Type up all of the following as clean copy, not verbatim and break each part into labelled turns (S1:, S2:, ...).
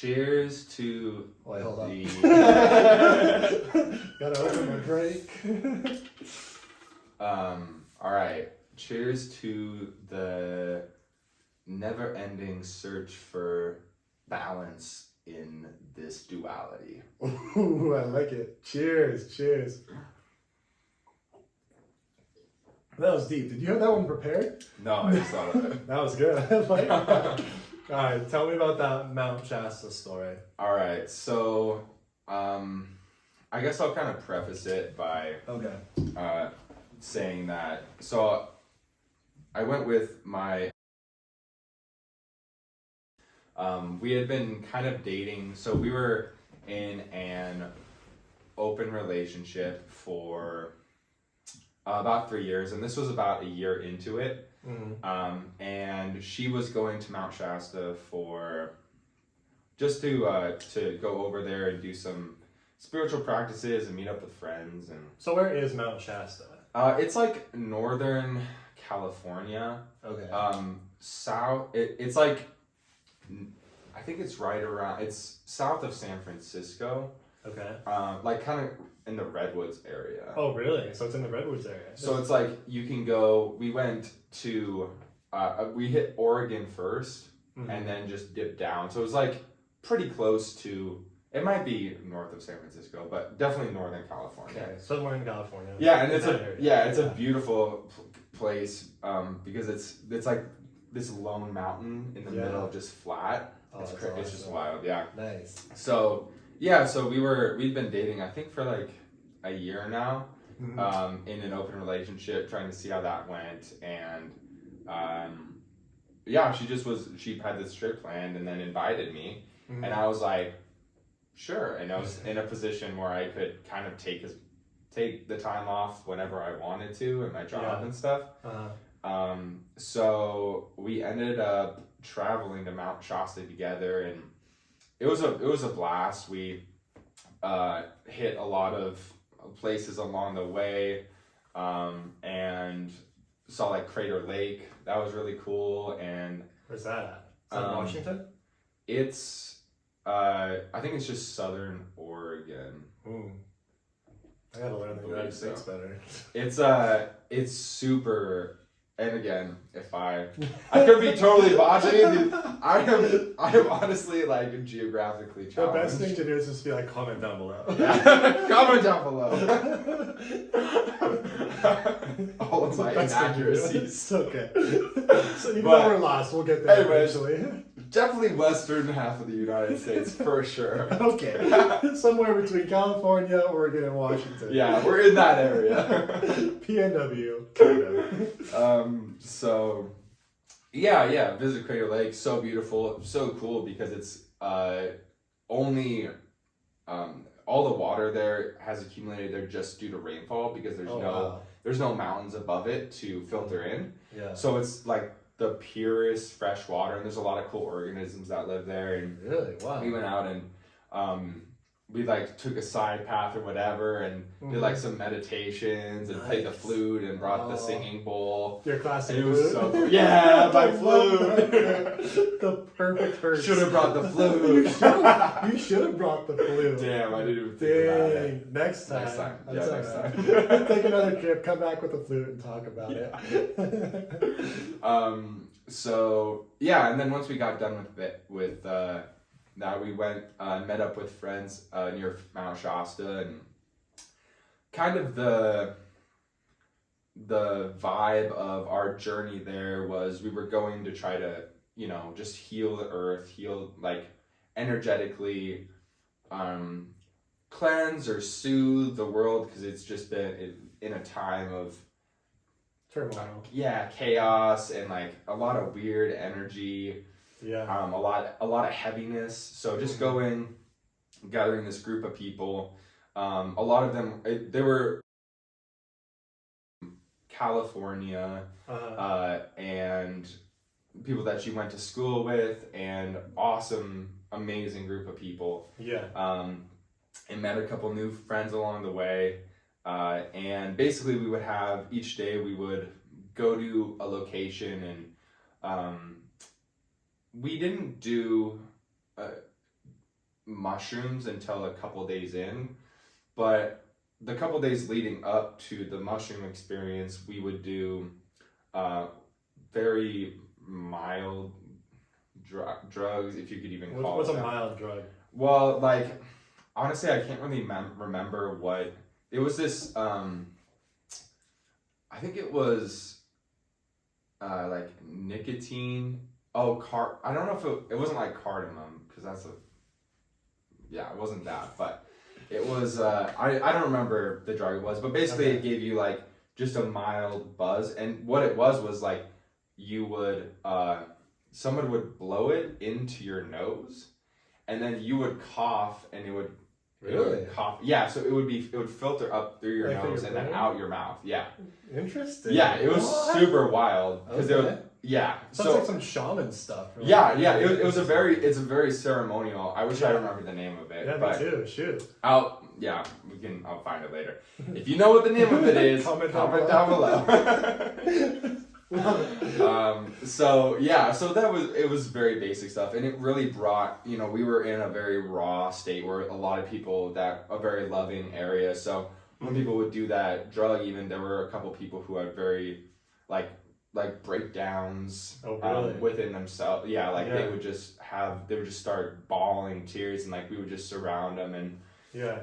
S1: cheers to
S2: Wait, hold on.
S1: the...
S2: Gotta open my drink.
S1: All right. Cheers to the never-ending search for balance in this duality.
S2: Ooh, I like it. Cheers, cheers. That was deep. Did you have that one prepared?
S1: No, I just thought of it.
S2: That was good. I like that. All right, tell me about that Mount Shasta story.
S1: All right, so I guess I'll kind of preface it by saying that. So I went with my. We had been kind of dating, so we were in an open relationship for about 3 years, and this was about a year into it. And she was going to Mount Shasta for just to go over there and do some spiritual practices and meet up with friends. And
S2: so where is Mount Shasta?
S1: It's like Northern California.
S2: Okay.
S1: South. It's like, I think it's right around. It's south of San Francisco.
S2: Okay.
S1: Like kind of in the Redwoods area.
S2: Oh, really? So it's in the Redwoods area.
S1: So it's like you can go. We went to. We hit Oregon first, and then just dipped down. So it was like pretty close to. It might be north of San Francisco, but definitely Northern California.
S2: Okay, somewhere in California.
S1: Yeah, and it's a beautiful place because it's like this lone mountain in the middle, just flat.
S2: Oh,
S1: it's
S2: awesome.
S1: just wild. Yeah.
S2: Nice.
S1: So we'd been dating, I think, for like a year now, in an open relationship, trying to see how that went. And she had this trip planned and then invited me, and I was like, sure. And I was in a position where I could kind of take the time off whenever I wanted to, and my job and stuff. So we ended up traveling to Mount Shasta together, and it was a blast. We hit a lot of places along the way, and saw like Crater Lake. That was really cool. And
S2: where's that at? Is that in Washington?
S1: It's I think it's just Southern Oregon.
S2: Ooh. I gotta learn the United States better.
S1: It's super. And again, if I could be totally botching it, I am honestly like geographically challenged.
S2: The best thing to do is just be like, comment down below.
S1: Comment down below. All of my inaccuracies.
S2: It's okay. So even though we're lost, we'll get there eventually.
S1: Definitely western half of the United States for sure.
S2: Okay. Somewhere between California, Oregon, and Washington.
S1: Yeah, we're in that area.
S2: PNW, kind of.
S1: So, yeah, visit Crater Lake, so beautiful, so cool because it's only all the water there has accumulated there just due to rainfall because there's no mountains above it to filter in.
S2: Yeah.
S1: So it's like the purest fresh water, and there's a lot of cool organisms that live there. And
S2: really, wow.
S1: We went out and we like took a side path or whatever and did like some meditations and played the flute and brought the singing bowl.
S2: Your classic
S1: flute?
S2: It was
S1: so cool. Yeah, my flute.
S2: The perfect person.
S1: Should have brought the flute.
S2: You should have brought the flute.
S1: Damn, I didn't even think about it.
S2: Next time.
S1: Next time.
S2: Take another trip, come back with the flute and talk about it.
S1: So yeah, and then once we got done with that, we went and met up with friends near Mount Shasta, and kind of the vibe of our journey there was we were going to try to, just heal the earth, heal like energetically, cleanse or soothe the world, because it's just been in a time of
S2: turmoil.
S1: Chaos and like a lot of weird energy.
S2: Yeah.
S1: A lot of heaviness. So just going, gathering this group of people. A lot of them, they were California, and people that she went to school with, and awesome, amazing group of people.
S2: Yeah.
S1: And met a couple new friends along the way. And basically we would have, each day we would go to a location, and we didn't do mushrooms until a couple days in, but the couple days leading up to the mushroom experience, we would do very mild drugs, if you could even call
S2: What's
S1: it
S2: a
S1: that.
S2: mild drug?
S1: Well, like, honestly, I can't really remember what it was. This I think it was like nicotine. Oh, I don't know if it wasn't like cardamom, because that's it wasn't that, but it was I don't remember the drug it was, but basically it gave you like just a mild buzz, and what it was like you would someone would blow it into your nose, and then you would cough, and it would cough. Yeah, so it would filter up through your nose and then out your mouth. Yeah.
S2: Interesting.
S1: Yeah, it was super wild because
S2: Sounds like some shaman stuff. Right?
S1: Yeah. It's a very ceremonial. I wish I remember the name of it.
S2: Yeah,
S1: but
S2: me too. Shoot.
S1: I'll find it later. If you know what the name of it is, comment down below. So it was very basic stuff, and it really brought, we were in a very raw state where a lot of people, a very loving area. So when people would do that drug, even there were a couple people who had very like breakdowns within themselves. They would just start bawling tears, and like we would just surround them and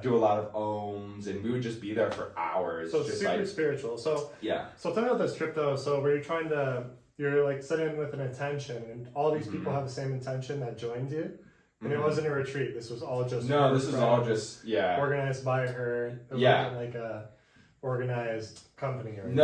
S1: do a lot of ohms, and we would just be there for hours.
S2: So
S1: just
S2: super spiritual. So tell me about this trip though. So were you you're like setting with an intention, and all these people have the same intention that joined you, and it wasn't a retreat. This was all just organized by her. It wasn't like a organized company or anything.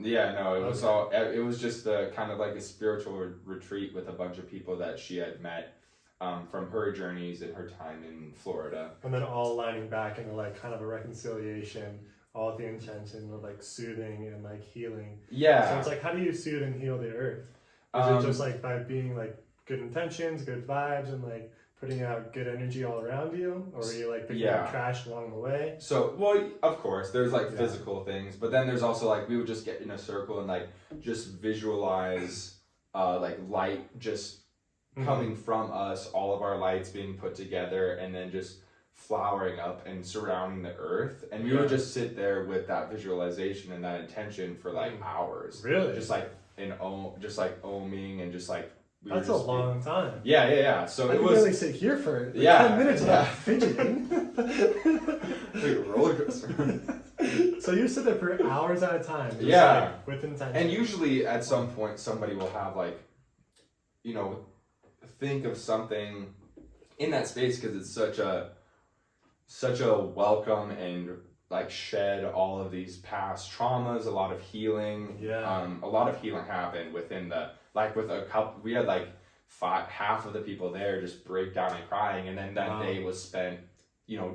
S1: It was just a kind of like a spiritual retreat with a bunch of people that she had met from her journeys and her time in Florida.
S2: And then all lining back into like kind of a reconciliation, all with the intention of like soothing and like healing.
S1: Yeah.
S2: So it's like, how do you soothe and heal the earth? Is it just like by being like good intentions, good vibes, and like putting out good energy all around you? Or are you like picking up trash along the way?
S1: So, well, of course, there's like physical things, but then there's also like, we would just get in a circle and like just visualize like light just coming from us, all of our lights being put together, and then just flowering up and surrounding the earth. And we would just sit there with that visualization and that intention for like hours.
S2: Really?
S1: Just like ohming and just like
S2: that's a long time.
S1: Yeah. So
S2: I
S1: it
S2: could
S1: was
S2: really sit here for 10 minutes without fidgeting.
S1: Like a roller coaster.
S2: So you sit there for hours at a time. Just like, with intention.
S1: And usually at some point somebody will have like, think of something in that space, because it's such a welcome and like shed all of these past traumas, a lot of healing. A lot of healing happened within with a couple. We had like half of the people there just break down and crying, and then that day was spent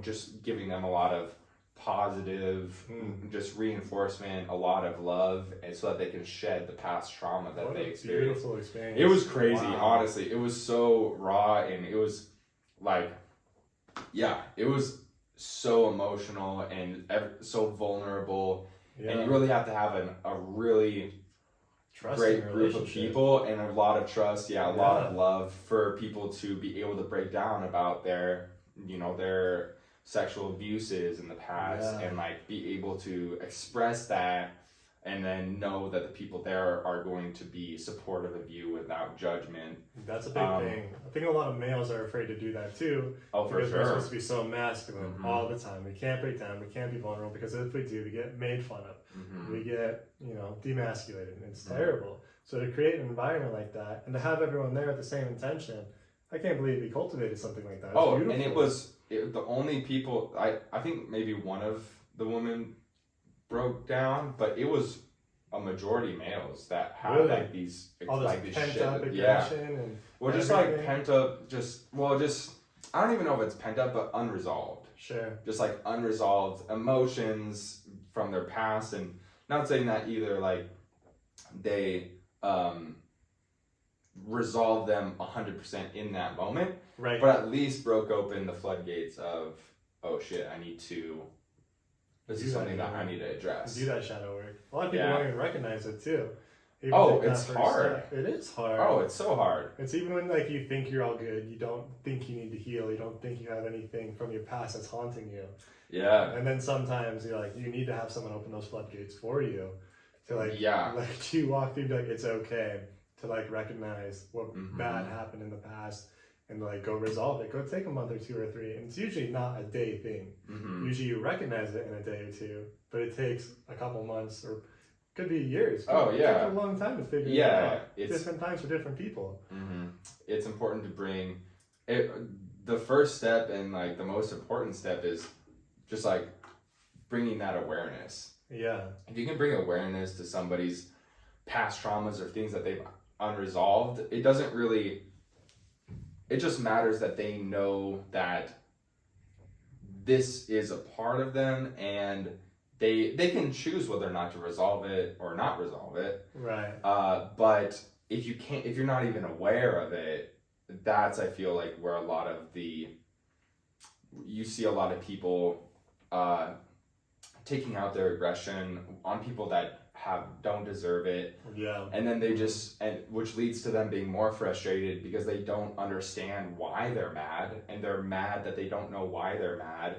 S1: just giving them a lot of positive just reinforcement, a lot of love, and so that they can shed the past trauma that they experienced.
S2: Beautiful experience.
S1: It was crazy. Honestly, it was so raw, and it was like it was so emotional and so vulnerable, and you really have to have a really great group of people and a lot of trust, a lot of love for people to be able to break down about their sexual abuses in the past, and like be able to express that, and then know that the people there are going to be supportive of you without judgment.
S2: That's a big thing. I think a lot of males are afraid to do that too.
S1: Oh, for
S2: because
S1: sure.
S2: We're supposed to be so masculine all the time. We can't break down. We can't be vulnerable, because if we do, we get made fun of. We get, demasculated, and it's terrible. So to create an environment like that, and to have everyone there with the same intention, I can't believe we cultivated something like that. It's beautiful.
S1: And the only people, I think maybe one of the women broke down, but it was a majority males that had like these
S2: pent up aggression and
S1: just like pent up, I don't even know if it's pent up, but unresolved.
S2: Sure.
S1: Just like unresolved emotions from their past, and not saying that either like they resolve them 100% in that moment,
S2: right?
S1: But at least broke open the floodgates of, oh shit, this is something that I need to address.
S2: Do that shadow work. A lot of people don't even recognize it too.
S1: It's hard.
S2: Step. It is hard.
S1: Oh, it's so hard.
S2: It's even when like you think you're all good, you don't think you need to heal, you don't think you have anything from your past that's haunting you.
S1: Yeah.
S2: And then sometimes you're like, you need to have someone open those floodgates for you to like you walk through, like it's okay to like recognize what bad happened in the past and like go resolve it. Go take a month or 2 or 3, and it's usually not a day thing. Usually you recognize it in a day or 2, but it takes a couple months or could be years. It takes a long time to figure it out. It's different times for different people.
S1: It's important to bring it. The first step and like the most important step is just like bringing that awareness.
S2: Yeah.
S1: If you can bring awareness to somebody's past traumas or things that they've unresolved, it doesn't really. It just matters that they know that this is a part of them, and they can choose whether or not to resolve it or not resolve it.
S2: Right.
S1: But if you're not even aware of it, that's, I feel like, where a lot of you see a lot of people taking out their aggression on people that don't deserve it.
S2: Yeah.
S1: And then they which leads to them being more frustrated because they don't understand why they're mad, and they're mad that they don't know why they're mad.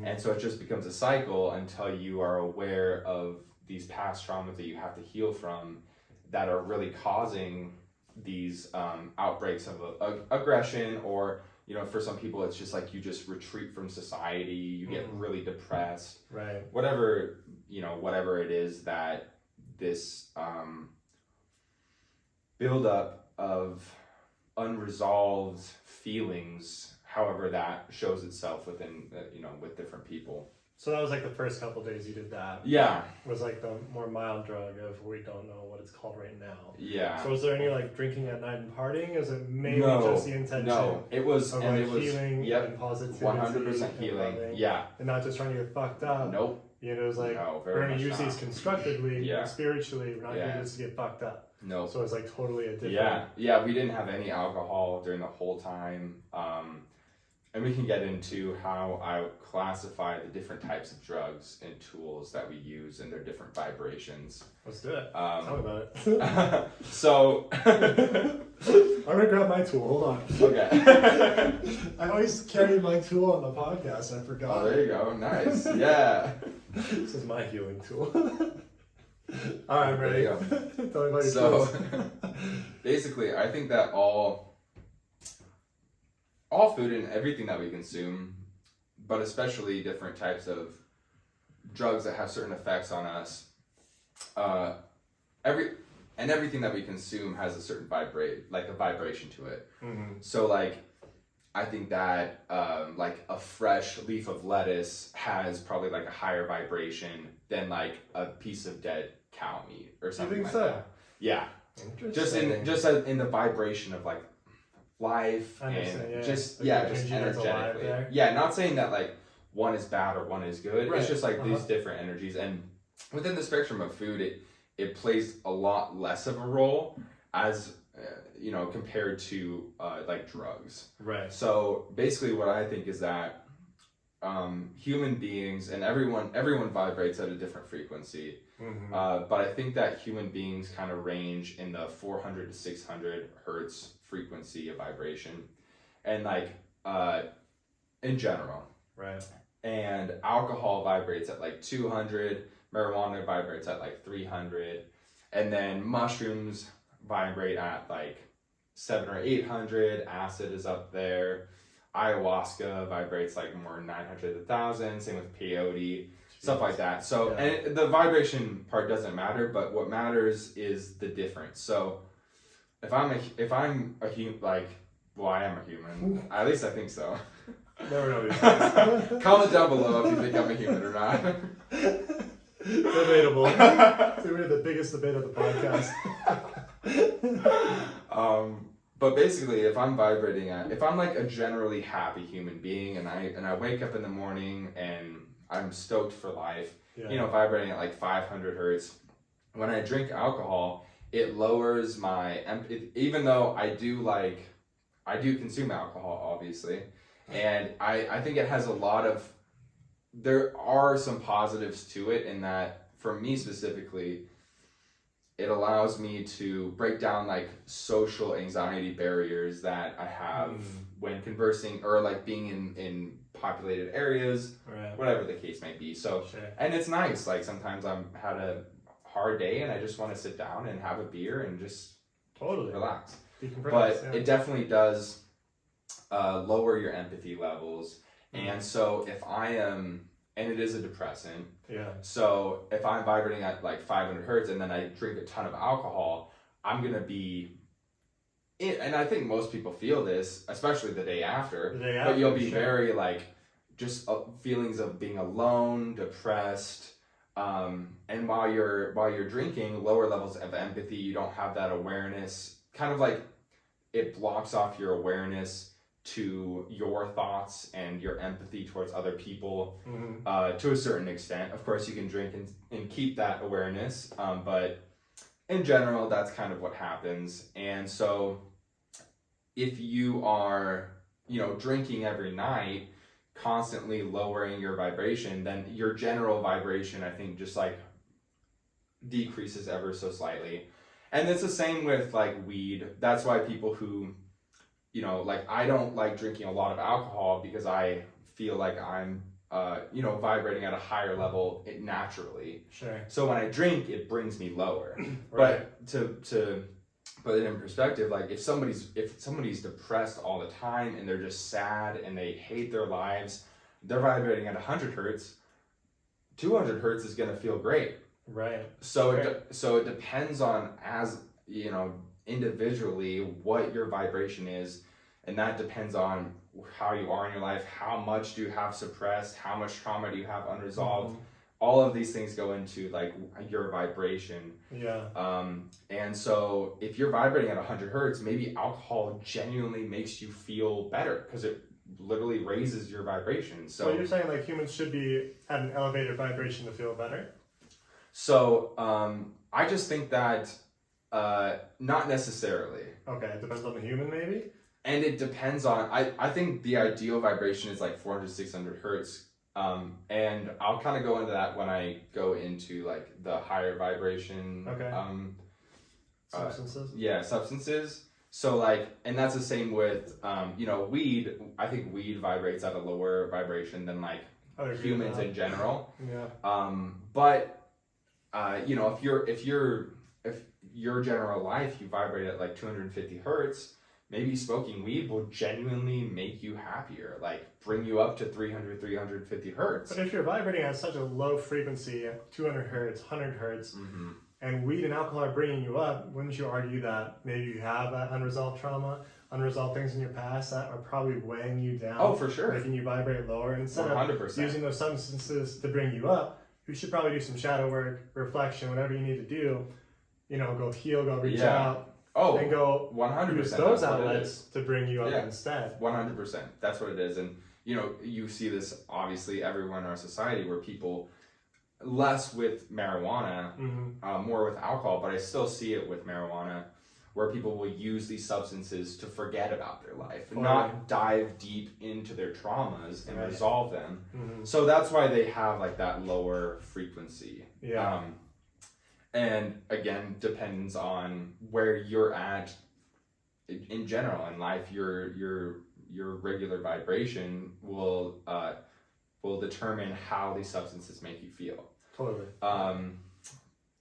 S1: And so it just becomes a cycle until you are aware of these past traumas that you have to heal from that are really causing these outbreaks of aggression, or for some people it's just like you just retreat from society, you get really depressed,
S2: right?
S1: Whatever it is that this buildup of unresolved feelings, however that shows itself within with different people.
S2: So that was like the first couple days you did that.
S1: Yeah.
S2: Was like the more mild drug of, we don't know what it's called right now.
S1: Yeah.
S2: So was there any like drinking at night and partying? Is it mainly just the intention?
S1: No, it was
S2: of like healing and positivity.
S1: 100% healing. Yeah.
S2: And not just trying to get fucked up.
S1: Nope.
S2: It was like, we're going to use these constructively, spiritually. We're not going to just get fucked up.
S1: No.
S2: So it's like totally a different.
S1: Yeah. We didn't have any alcohol during the whole time. And we can get into how I classify the different types of drugs and tools that we use and their different vibrations.
S2: Let's do it. Tell me about it.
S1: So,
S2: I'm gonna grab my tool. Hold on.
S1: Okay.
S2: I always carry my tool on the podcast. I forgot.
S1: Oh, there you go. Nice. Yeah.
S2: This is my healing tool. All right, I'm ready.
S1: There you go.
S2: Tell me about your tools.
S1: Basically, I think that all food and everything that we consume, but especially different types of drugs that have certain effects on us, everything that we consume has a certain vibration to it. So like, I think that like a fresh leaf of lettuce has probably like a higher vibration than like a piece of dead cow meat or something.
S2: You think
S1: like
S2: so?
S1: That. Yeah. Just in the vibration of like life and just energetically. Yeah, not saying that like one is bad or one is good. Right. It's just like these different energies, and within the spectrum of food, it plays a lot less of a role as compared to like drugs. Right. So basically, what I think is that human beings and everyone vibrates at a different frequency. But I think that human beings kind of range in the 400 to 600 hertz frequency of vibration, and like in general, right? And alcohol vibrates at like 200, marijuana vibrates at like 300, and then mushrooms vibrate at like 700 or 800. Acid is up there. Ayahuasca vibrates like more 900 to 1,000. Same with peyote. Stuff like that. So, and the vibration part doesn't matter, but what matters is the difference. So, if I'm a human, like, well, I am a human. At least I think so.
S2: Never know these things.
S1: Comment down below if you think I'm a human or not.
S2: Debatable. We're the biggest debate of the
S1: podcast. But basically, if I'm like a generally happy human being, and I wake up in the morning and I'm stoked for life, vibrating at like 500 hertz. When I drink alcohol, it lowers my even though I do consume alcohol, obviously, and I think it has there are some positives to it, in that for me specifically, it allows me to break down like social anxiety barriers that I have when conversing or like being in populated areas, whatever the case may be. So, and it's nice. Like sometimes I'm had a hard day and I just want to sit down and have a beer and just relax. But it definitely does lower your empathy levels. And so if I am, and it is a depressant. So if I'm vibrating at like 500 hertz and then I drink a ton of alcohol, I'm going to be, and I think most people feel this, especially the day after, but you'll be very like, just feelings of being alone, depressed, and while you're drinking, lower levels of empathy, you don't have that awareness, kind of like it blocks off your awareness to your thoughts and your empathy towards other people to a certain extent. Of course, you can drink and keep that awareness, but in general, that's kind of what happens. And so if you are, drinking every night, constantly lowering your vibration, then your general vibration, I think, just like decreases ever so slightly. And it's the same with like weed. That's why people who, like I don't like drinking a lot of alcohol because I feel like I'm, vibrating at a higher level naturally. So when I drink, it brings me lower. But to put it in perspective, like if somebody's depressed all the time and they're just sad and they hate their lives, they're vibrating at 100 hertz. 200 hertz is going to feel great. So it depends on, as individually, what your vibration is, and that depends on how you are in your life, how much do you have suppressed, how much trauma do you have unresolved. All of these things go into like your vibration. And so if you're vibrating at 100 hertz, maybe alcohol genuinely makes you feel better because it literally raises your vibration. So
S2: you're saying like humans should be at an elevated vibration to feel better?
S1: So I just think that not necessarily.
S2: Okay, it depends on the human maybe?
S1: And it depends on, I think the ideal vibration is like 400, 600 hertz. And I'll kind of go into that when I go into like the higher vibration
S2: substances.
S1: Substances. So like, and that's the same with weed. I think weed vibrates at a lower vibration than like humans in general. But if your general life you vibrate at like 250 hertz, maybe smoking weed will genuinely make you happier, like bring you up to 350 hertz.
S2: But if you're vibrating at such a low frequency, 200 hertz, 100 hertz, and weed and alcohol are bringing you up, wouldn't you argue that maybe you have that unresolved trauma, unresolved things in your past that are probably weighing you down?
S1: Oh, for sure.
S2: Making you vibrate lower. And instead
S1: 100%.
S2: of using those substances to bring you up, you should probably do some shadow work, reflection, whatever you need to do. Go heal, go reach out. And go
S1: 100%.
S2: Use those outlets to bring you up instead.
S1: 100%. That's what it is. And, you see this obviously everywhere in our society where people, less with marijuana, more with alcohol, but I still see it with marijuana, where people will use these substances to forget about their life and not dive deep into their traumas and resolve them. So that's why they have like that lower frequency. And again, depends on where you're at in general in life. Your regular vibration will determine how these substances make you feel.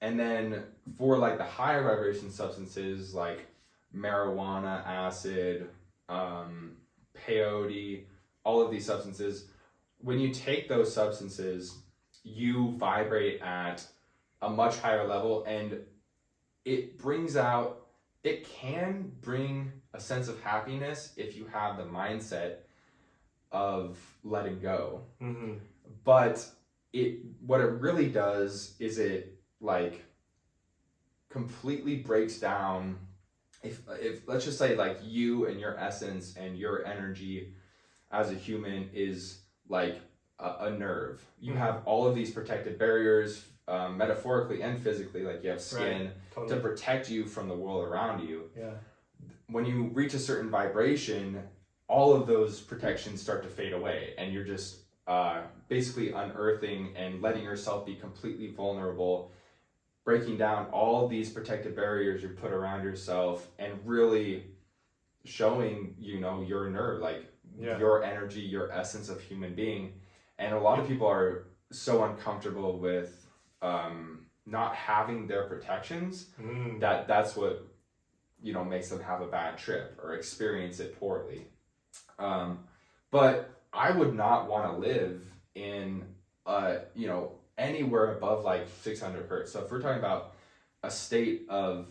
S1: And then for like the higher vibration substances like marijuana, acid, peyote, all of these substances, when you take those substances, you vibrate at a much higher level, and it can bring a sense of happiness if you have the mindset of letting go. But what it really does is it like completely breaks down, if let's just say like you and your essence and your energy as a human is like a nerve. You have all of these protective barriers, metaphorically and physically, like you have skin to protect you from the world around you. When you reach a certain vibration, all of those protections start to fade away, and you're just basically unearthing and letting yourself be completely vulnerable, breaking down all these protective barriers you put around yourself and really showing, your nerve, like your energy, your essence of human being. And a lot of people are so uncomfortable with not having their protections that's what makes them have a bad trip or experience it poorly. But I would not want to live in anywhere above like 600 hertz. So if we're talking about a state of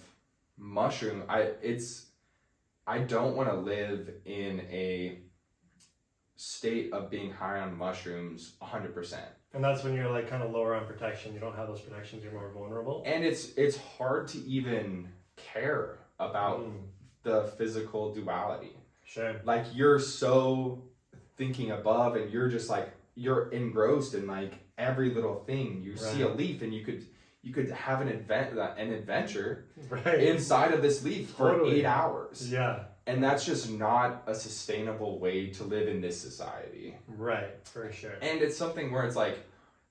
S1: mushroom, I don't want to live in a state of being high on mushrooms 100%.
S2: And that's when you're like kind of lower on protection. You don't have those protections. You're more vulnerable.
S1: And it's hard to even care about the physical duality.
S2: Sure.
S1: Like you're so thinking above, and you're just like you're engrossed in like every little thing. You see a leaf, and you could have an adventure inside of this leaf for 8 hours.
S2: Yeah.
S1: And that's just not a sustainable way to live in this society.
S2: Right, for sure.
S1: And it's something where it's like,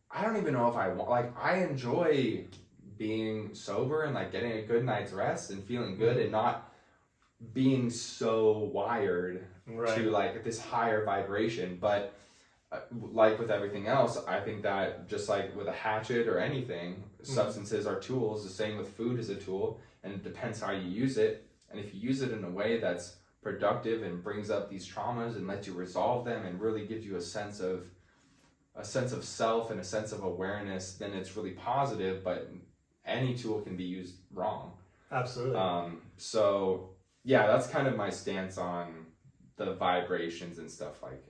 S1: I don't even know if I want, like, I enjoy being sober and like getting a good night's rest and feeling good and not being so wired to like this higher vibration. But like with everything else, I think that just like with a hatchet or anything, substances are tools. The same with food is a tool, and it depends how you use it. And if you use it in a way that's productive and brings up these traumas and lets you resolve them and really gives you a sense of self and a sense of awareness, then it's really positive. But any tool can be used wrong.
S2: Absolutely.
S1: So yeah, that's kind of my stance on the vibrations and stuff like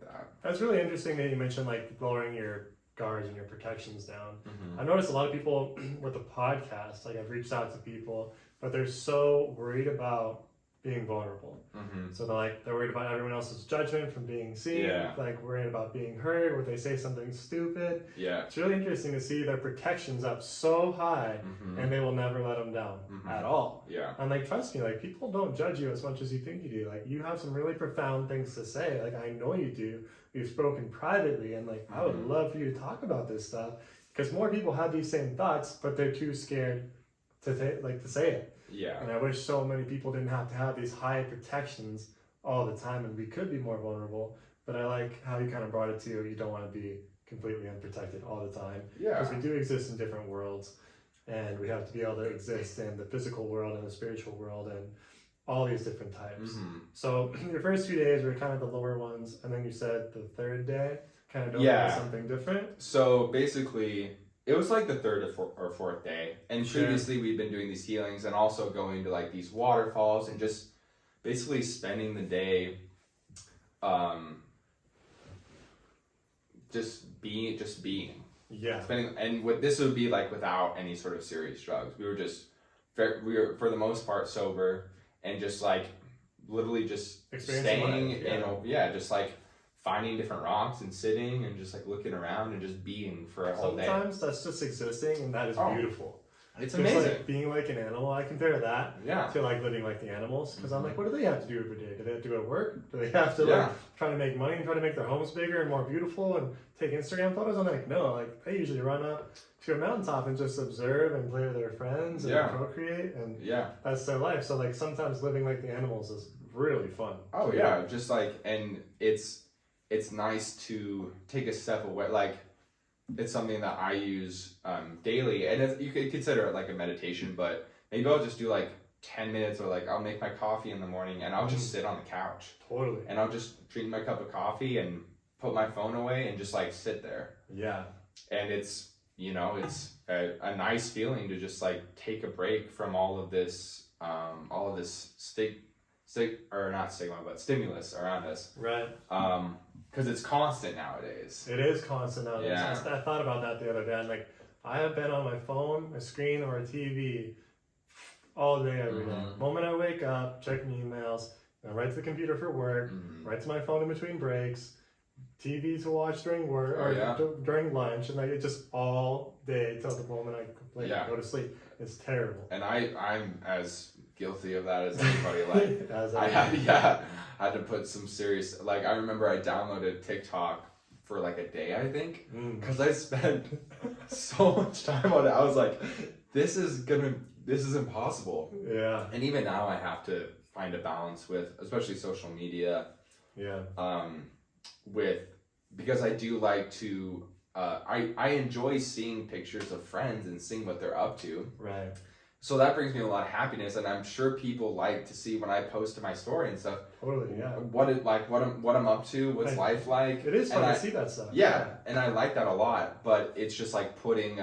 S1: that.
S2: That's really interesting that you mentioned like lowering your guards and your protections down. I've noticed a lot of people with the podcast, like I've reached out to people, but they're so worried about being vulnerable. So they're worried about everyone else's judgment from being seen, like worried about being heard, would they say something stupid. It's really interesting to see their protections up so high and they will never let them down at all. And like, trust me, like people don't judge you as much as you think you do. Like you have some really profound things to say. Like I know you do. We've spoken privately, and like I would love for you to talk about this stuff, because more people have these same thoughts, but they're too scared to say it. And I wish so many people didn't have to have these high protections all the time, and we could be more vulnerable. But I like how you kind of brought it to you don't want to be completely unprotected all the time, because we do exist in different worlds, and we have to be able to exist in the physical world and the spiritual world and all these different types. So your first 2 days were kind of the lower ones, and then you said the third day kind of doing something different.
S1: So basically, it was like the third or fourth day, and previously we'd been doing these healings and also going to like these waterfalls and just basically spending the day, just being. And what this would be like without any sort of serious drugs. We were for the most part sober and just like literally just staying in just like finding different rocks and sitting and just like looking around and just being for a whole day.
S2: Sometimes that's just existing, and that is beautiful.
S1: It's
S2: just
S1: amazing.
S2: Like being like an animal, I compare that to like living like the animals, because I'm like, what do they have to do every day? Do they have to go to work? Do they have to like try to make money and try to make their homes bigger and more beautiful and take Instagram photos? I'm like, no, like they usually run up to a mountaintop and just observe and play with their friends and procreate, and that's their life. So like sometimes living like the animals is really fun.
S1: Just like, and it's nice to take a step away. Like it's something that I use daily, and you could consider it like a meditation, but maybe I'll just do like 10 minutes, or like I'll make my coffee in the morning and I'll just sit on the couch. And I'll just drink my cup of coffee and put my phone away and just like sit there. And it's, a nice feeling to just like take a break from all of this stimulus around us. Because it's constant nowadays.
S2: It is constant nowadays. I thought about that the other day. I'm like, I have been on my phone, a screen, or a TV all day, every day. The moment I wake up, check my emails, I write to the computer for work, write to my phone in between breaks, TV to watch during work or during lunch, and like it just all day till the moment I go to sleep. It's terrible.
S1: And I'm as guilty of that as anybody. Like I had to put some serious, like I remember I downloaded TikTok for like a day, I think, because I spent so much time on it. I was like, this is impossible.
S2: Yeah.
S1: And even now I have to find a balance with, especially social media.
S2: Yeah.
S1: Because I do like to, I enjoy seeing pictures of friends and seeing what they're up to.
S2: Right.
S1: So that brings me a lot of happiness, and I'm sure people like to see when I post to my story and stuff.
S2: Totally, yeah.
S1: What I'm up to, what's life like.
S2: It is fun to see that stuff.
S1: Yeah, and I like that a lot, but it's just like putting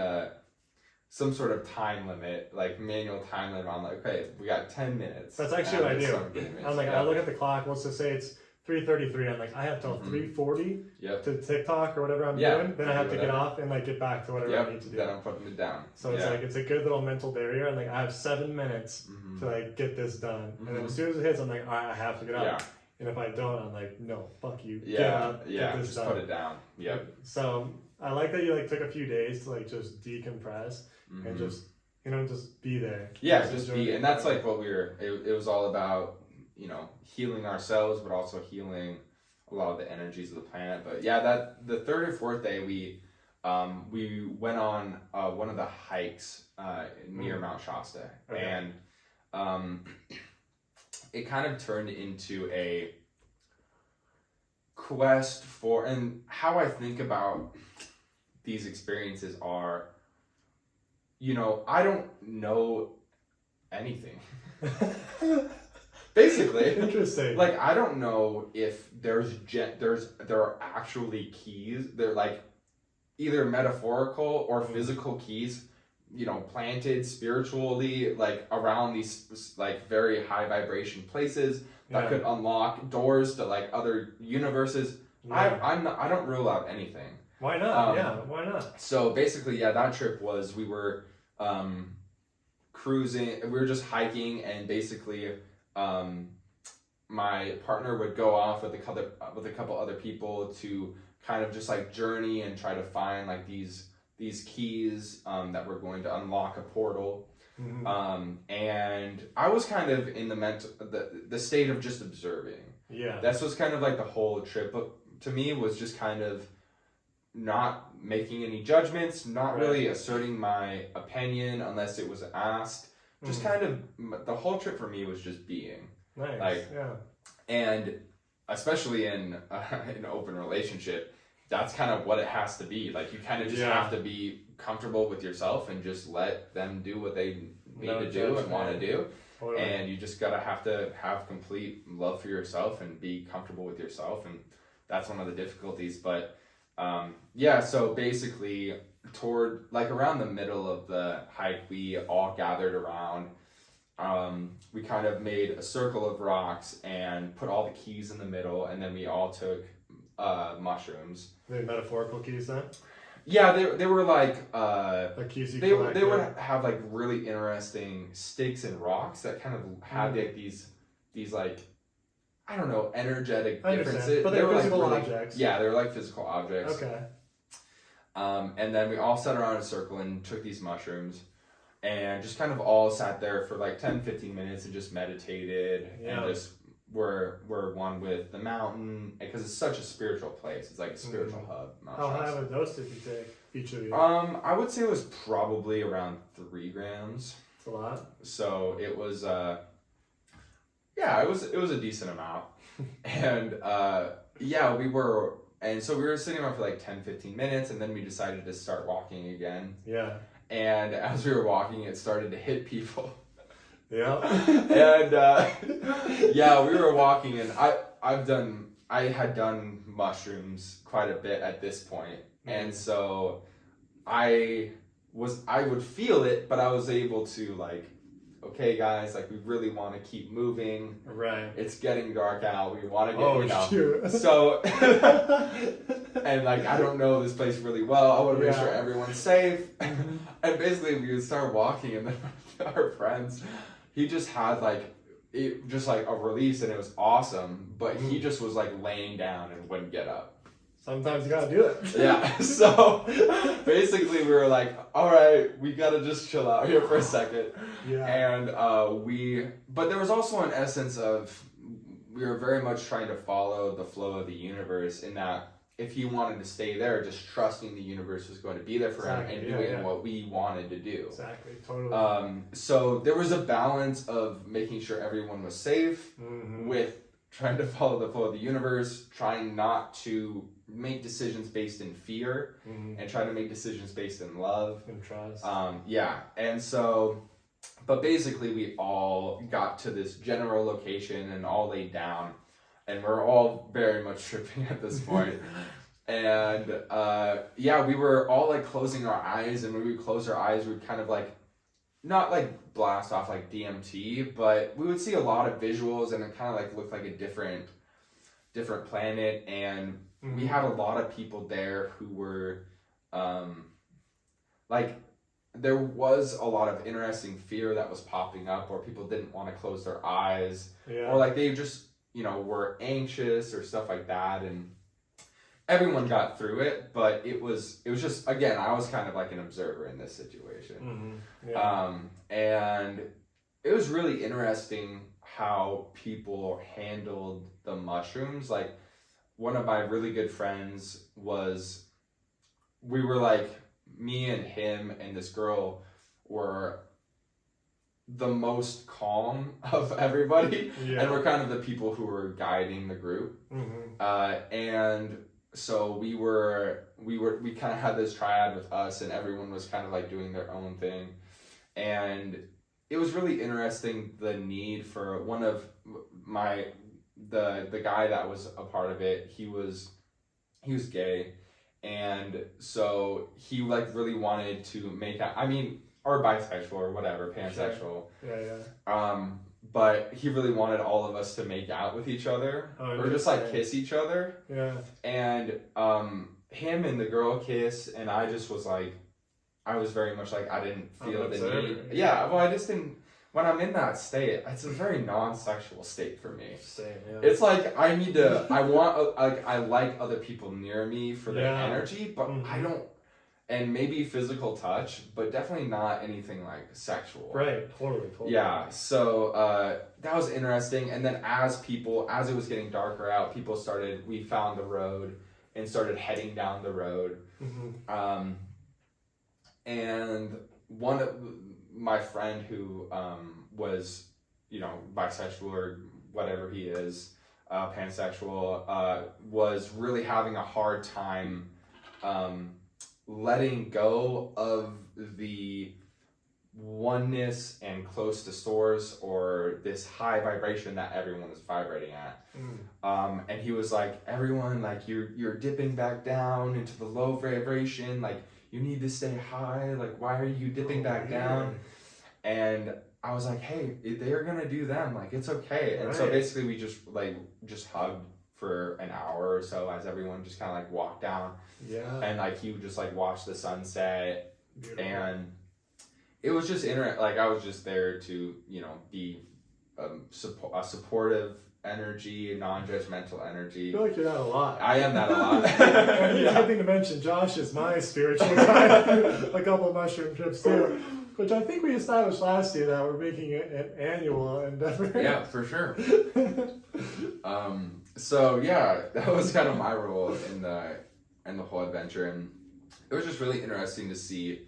S1: some sort of time limit, like manual time limit on, like, okay, we got 10 minutes.
S2: That's actually what I do. I'm like, I look at the clock, let's just say it's 3:33. I'm like, I have till 3:40 to TikTok or whatever I'm doing. Then I have to get off and like get back to whatever I need to do.
S1: Then I'm putting it down.
S2: So it's like, it's a good little mental barrier. And like, I have 7 minutes to like get this done. And then as soon as it hits, I'm like, all right, I have to get up. And if I don't, I'm like, no, fuck you. Get up, get this done.
S1: Put it down. Yep.
S2: So I like that you like took a few days to like just decompress and just, you know, just be there.
S1: Yeah, just be. And that's like what it was all about, you know, healing ourselves, but also healing a lot of the energies of the planet. But yeah, that the third or fourth day we went on one of the hikes near Mount Shasta, and it kind of turned into a quest for, and how I think about these experiences are, you know, I don't know anything. Basically,
S2: interesting.
S1: Like, I don't know if there are actually keys. They're like either metaphorical or physical keys, you know, planted spiritually, like around these like very high vibration places that could unlock doors to like other universes. I don't rule out anything.
S2: Why not? Why not?
S1: So basically, that trip was, we were cruising. We were just hiking, and basically, my partner would go off with a couple other people to kind of just like journey and try to find like these keys that were going to unlock a portal. And I was kind of in the state of just observing. Yeah, that's what's kind of like the whole trip. But to me, was just kind of not making any judgments, not really asserting my opinion unless it was asked. Just kind of, the whole trip for me was just being.
S2: Nice.
S1: Like, and especially in an open relationship, that's kind of what it has to be. Like, you kind of just have to be comfortable with yourself and just let them do what they need to do and want to do. Totally. And you just have to have complete love for yourself and be comfortable with yourself. And that's one of the difficulties. But so basically, toward like around the middle of the hike, we all gathered around. We kind of made a circle of rocks and put all the keys in the middle, and then we all took mushrooms.
S2: Were they metaphorical keys then?
S1: Yeah, they were like
S2: keys you
S1: they would have like really interesting sticks and rocks that kind of had like these like, I don't know, energetic differences.
S2: But they were physical objects.
S1: Yeah, they were like physical objects.
S2: Okay.
S1: And then we all sat around in a circle and took these mushrooms and just kind of all sat there for like 10-15 minutes and just meditated and just were one with the mountain, because it's such a spiritual place. It's like a spiritual hub.
S2: How high of a dose did you take, each of you?
S1: I would say it was probably around 3 grams.
S2: That's a lot.
S1: So it was it was a decent amount. And so we were sitting around for like 10-15 minutes, and then we decided to start walking again. Yeah. And as we were walking, it started to hit people. Yeah. And we were walking, and I had done mushrooms quite a bit at this point. And so I would feel it, but I was able to like, okay guys, like we really want to keep moving. Right. It's getting dark out. We want to get, shoot. So, and like, I don't know this place really well. I want to make sure everyone's safe. And basically we would start walking, and then our friends, he just had like a release, and it was awesome, but he just was like laying down and wouldn't get up.
S2: Sometimes you gotta do it.
S1: Yeah. So basically we were like, all right, we gotta just chill out here for a second. Yeah. And but there was also an essence of, we were very much trying to follow the flow of the universe, in that if he wanted to stay there, just trusting the universe was going to be there for him and doing what we wanted to do.
S2: Exactly, totally.
S1: So there was a balance of making sure everyone was safe with trying to follow the flow of the universe, trying not to make decisions based in fear and trying to make decisions based in love
S2: and trust.
S1: And so, but basically we all got to this general location and all laid down, and we're all very much tripping at this point. And we were all like closing our eyes, and when we would close our eyes, we'd kind of like not like blast off like DMT, but we would see a lot of visuals, and it kind of like looked like a different planet. And we had a lot of people there who were like, there was a lot of interesting fear that was popping up, or people didn't want to close their eyes, or like they just, you know, were anxious or stuff like that. And everyone got through it, but it was just, again, I was kind of like an observer in this situation. And it was really interesting how people handled the mushrooms. Like, one of my really good friends we were like, me and him and this girl were the most calm of everybody, and we're kind of the people who were guiding the group. And so we kind of had this triad with us, and everyone was kind of like doing their own thing. And it was really interesting, the need for one of the guy that was a part of it. He was gay, and so he like really wanted to make out, or bisexual or whatever, pansexual. But he really wanted all of us to make out with each other, or just like kiss each other. And him and the girl kiss, and I just was like, I was very much like, I didn't feel the need. I just didn't. When I'm in that state, it's a very non-sexual state for me. It's like I like other people near me for their energy, but I don't. And maybe physical touch, but definitely not anything like sexual.
S2: Right, totally.
S1: Yeah, so that was interesting. And then as it was getting darker out, we found the road and started heading down the road. And one of my friend who was, you know, bisexual or whatever he is, pansexual, was really having a hard time letting go of the oneness and close to source, or this high vibration that everyone is vibrating at. And he was like, everyone, like, you're dipping back down into the low vibration, like you need to stay high, like why are you dipping back down? And I was like, hey, they're gonna do them, like it's okay. And so basically we just hugged for an hour or so as everyone just kind of like walked down. And like he would just like watch the sunset. Beautiful. And it was just like I was just there to, you know, be a supportive energy, a non-judgmental energy.
S2: I feel like you're that a lot.
S1: I am that a lot.
S2: It's a good thing to mention Josh is my spiritual guide. A couple of mushroom trips too, which I think we established last year that we're making it an annual endeavor.
S1: Yeah, for sure. So yeah, that was kind of my role in the whole adventure, and it was just really interesting to see,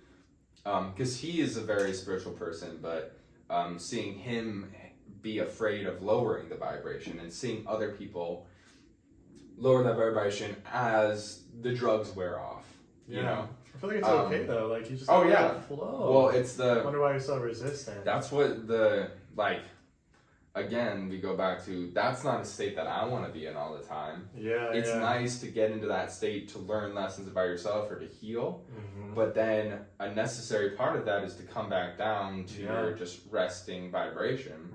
S1: because he is a very spiritual person, but seeing him be afraid of lowering the vibration and seeing other people lower that vibration as the drugs wear off. You know?
S2: I feel like it's okay though. Like you just
S1: flow. Well,
S2: I wonder why you're so resistant.
S1: That's what again, we go back to, that's not a state that I want to be in all the time. It's nice to get into that state to learn lessons about yourself or to heal. But then a necessary part of that is to come back down to your just resting vibration.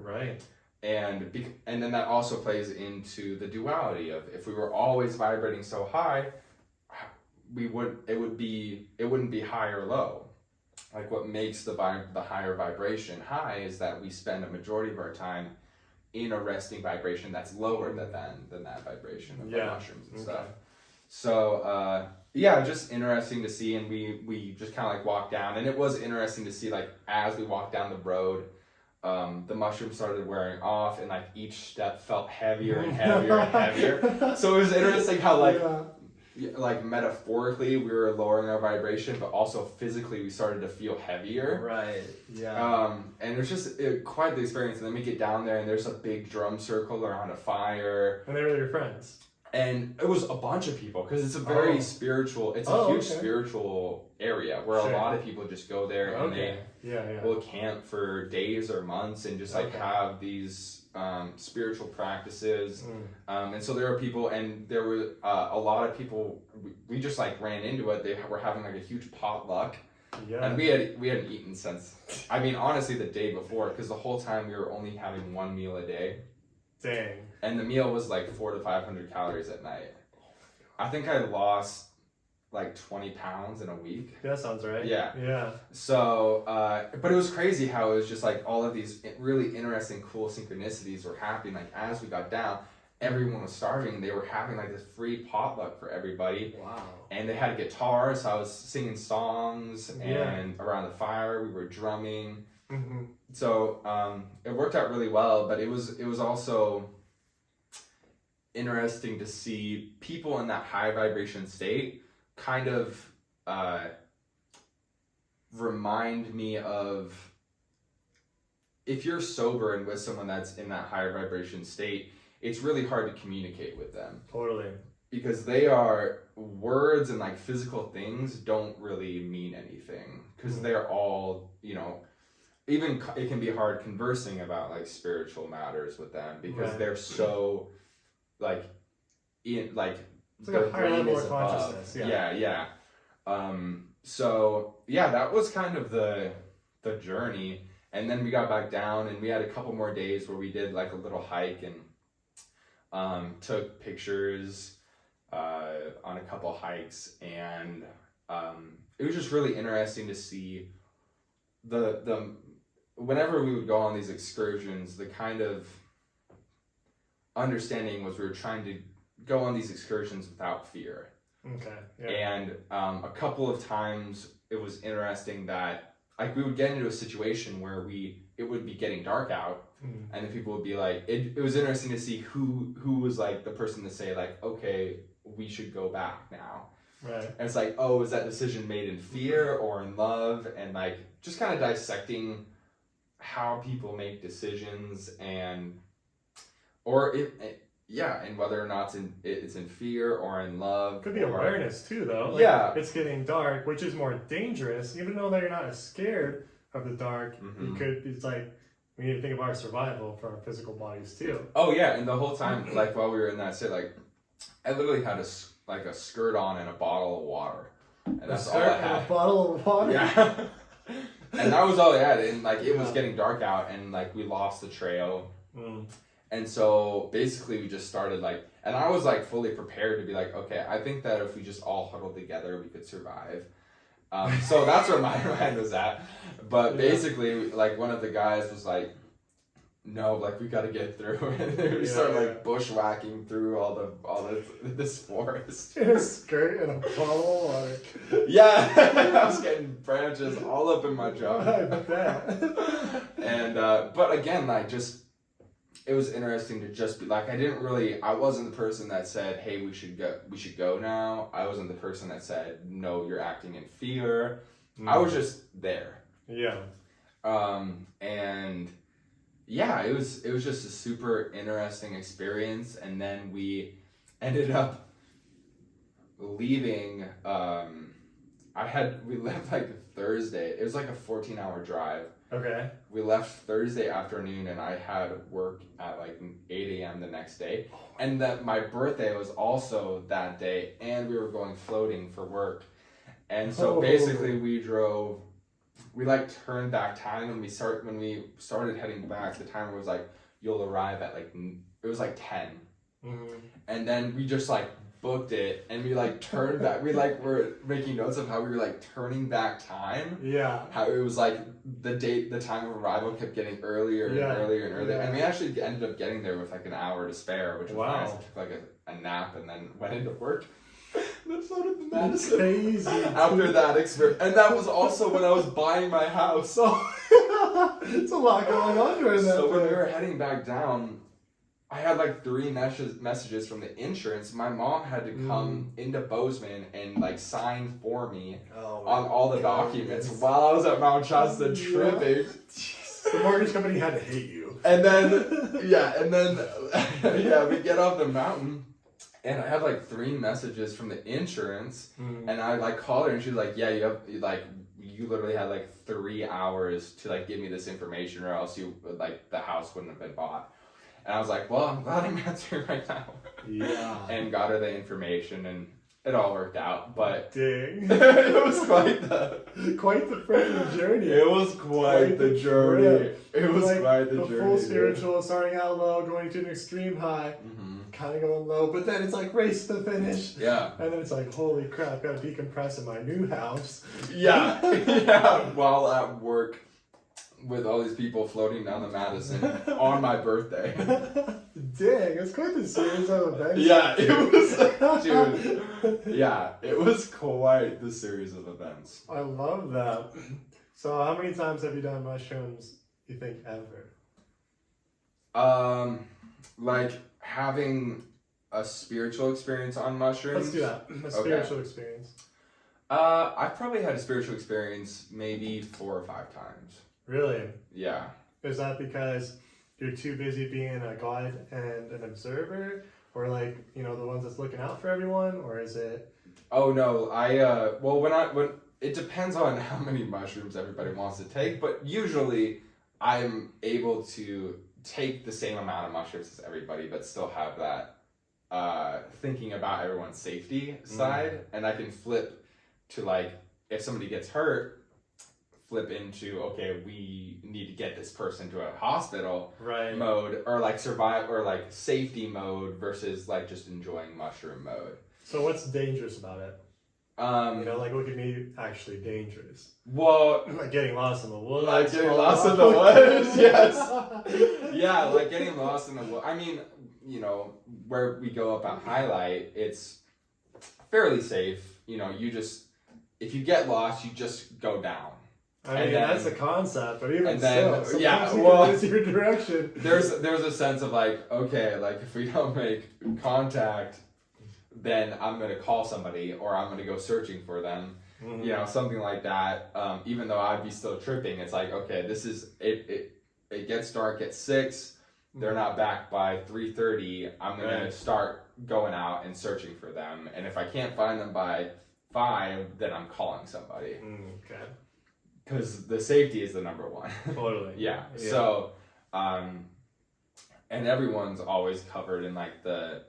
S1: And then that also plays into the duality of, if we were always vibrating so high, it wouldn't be high or low. Like what makes the higher vibration high is that we spend a majority of our time in a resting vibration that's lower than that vibration of the mushrooms and stuff. So just interesting to see, and we just kind of like walked down, and it was interesting to see, like as we walked down the road, the mushrooms started wearing off, and like each step felt heavier and heavier and heavier. So it was interesting how like like metaphorically we were lowering our vibration, but also physically we started to feel heavier.
S2: Right. Yeah.
S1: And it was just quite the experience. And then we get down there and there's a big drum circle around a fire.
S2: And they were your friends.
S1: And it was a bunch of people because it's a very spiritual, it's a huge spiritual area where a lot of people just go there and they will camp for days or months and just like have these spiritual practices. And so there were people, and there were a lot of people, we just like ran into it. They were having like a huge potluck. Yeah. And we hadn't eaten since, I mean, honestly, the day before, because the whole time we were only having one meal a day.
S2: Dang. And
S1: the meal was like 400 to 500 calories at night. I think I lost like 20 pounds in a week.
S2: That sounds right.
S1: Yeah.
S2: Yeah.
S1: So, but it was crazy how it was just like all of these really interesting, cool synchronicities were happening. Like as we got down, everyone was starving. They were having like this free potluck for everybody.
S2: Wow. And
S1: they had a guitar, so I was singing songs, and around the fire we were drumming. Mm-hmm. So it worked out really well, but it was also interesting to see people in that high vibration state kind of remind me of, if you're sober and with someone that's in that higher vibration state, it's really hard to communicate with them.
S2: Totally.
S1: Because they are, words and like physical things don't really mean anything, because they're all, you know, even it can be hard conversing about like spiritual matters with them, because they're so like in like
S2: it's like a higher level of consciousness.
S1: Yeah. So yeah, that was kind of the journey. And then we got back down and we had a couple more days where we did like a little hike and took pictures on a couple hikes, and it was just really interesting to see the whenever we would go on these excursions, the kind of understanding was we were trying to go on these excursions without fear.
S2: Okay. Yeah.
S1: And a couple of times it was interesting that like we would get into a situation where it would be getting dark out, and then people would be like, it was interesting to see who was like the person to say like, okay, we should go back now.
S2: Right.
S1: And it's like, oh, is that decision made in fear or in love? And like just kind of dissecting how people make decisions, and whether or not it's in fear or in love.
S2: Could be awareness too, though. Like, it's getting dark, which is more dangerous. Even though that you're not as scared of the dark, it's like we need to think of our survival for our physical bodies too.
S1: Oh yeah, and the whole time, like while we were in that state, like I literally had a skirt on and a bottle of water, and that's all I had.
S2: A bottle of water.
S1: Yeah. And that was all I had, and like it was getting dark out, and like we lost the trail. And so basically we just started like, and I was like fully prepared to be like, okay, I think that if we just all huddled together, we could survive. So that's where my mind was at. But basically, like one of the guys was like, no, like we got to get through. And we started like bushwhacking through all this forest.
S2: In a skirt and a bottle of water.
S1: Yeah, I was getting branches all up in my jaw.
S2: I bet.
S1: And but again, like just. It was interesting to just be like, I wasn't the person that said, hey, we should go now. I wasn't the person that said, no, you're acting in fear. I was just there.
S2: Yeah.
S1: And yeah, it was just a super interesting experience. And then we ended up leaving, we left like Thursday. It was like a 14-hour drive.
S2: Okay.
S1: We left Thursday afternoon, and I had work at like 8 a.m. the next day. And that my birthday was also that day, and we were going floating for work. And so basically we like turned back time, and when we started heading back, the timer was like, you'll arrive at like, it was like 10. And then we just like booked it, and we like turned back. We like were making notes of how we were like turning back time.
S2: Yeah.
S1: How it was like the time of arrival kept getting earlier and earlier and earlier. And we actually ended up getting there with like an hour to spare, which was nice. I took like a nap and then went into work. Then floated to Madison.
S2: Crazy.
S1: After that experience. And that was also when I was buying my house.
S2: So it's a lot going on during that.
S1: So when we were heading back down, I had like 3 messages from the insurance. My mom had to come into Bozeman and like sign for me on all the documents while I was at Mount Shasta tripping.
S2: The mortgage company had to hate you.
S1: And then, we get off the mountain, and I have like 3 messages from the insurance, and I like called her, and she's like, "Yeah, you literally had like 3 hours to like give me this information, or else the house wouldn't have been bought." And I was like, "Well, I'm glad I'm answering right now."
S2: Yeah.
S1: And got her the information, and it all worked out. But
S2: dang,
S1: it was quite the
S2: freaking journey.
S1: It was quite the journey. It was like quite the journey.
S2: The full spiritual, starting out low, going to an extreme high, kind of going low, but then it's like race to finish.
S1: Yeah.
S2: And then it's like, holy crap, gotta decompress in my new house.
S1: Yeah. While at work with all these people floating down the Madison on my birthday.
S2: Dang, it's quite the series of events.
S1: Yeah, it was, dude. Yeah, it was quite the series of events.
S2: I love that. So, how many times have you done mushrooms, you think, ever?
S1: Like having a spiritual experience on mushrooms.
S2: Let's do that. A spiritual experience.
S1: I've probably had a spiritual experience maybe 4 or 5 times.
S2: Really?
S1: Yeah.
S2: Is that because you're too busy being a guide and an observer, or like, you know, the ones that's looking out for everyone, or is it?
S1: Oh no, when it depends on how many mushrooms everybody wants to take, but usually I'm able to take the same amount of mushrooms as everybody, but still have that thinking about everyone's safety side, and I can flip to like, if somebody gets hurt, flip into, okay, we need to get this person to a hospital mode, or like survive, or like safety mode versus like just enjoying mushroom mode.
S2: So what's dangerous about it? You know, like what could be actually dangerous?
S1: Well,
S2: like getting lost in the woods.
S1: Like getting lost in the woods, yes. Yeah, like getting lost in the woods. I mean, you know, where we go up at Highlight, it's fairly safe. You know, if you get lost, you just go down.
S2: I mean, that's the concept, but even
S1: then,
S2: still,
S1: it's
S2: your direction.
S1: There's a sense of like, okay, like if we don't make contact, then I'm gonna call somebody, or I'm gonna go searching for them, you know, something like that. Even though I'd be still tripping, it's like, okay, this is it. It gets dark at 6. They're not back by 3:30. I'm gonna start going out and searching for them, and if I can't find them by 5, then I'm calling somebody.
S2: Okay.
S1: Because the safety is the number one.
S2: Totally.
S1: Yeah. So, and everyone's always covered in like the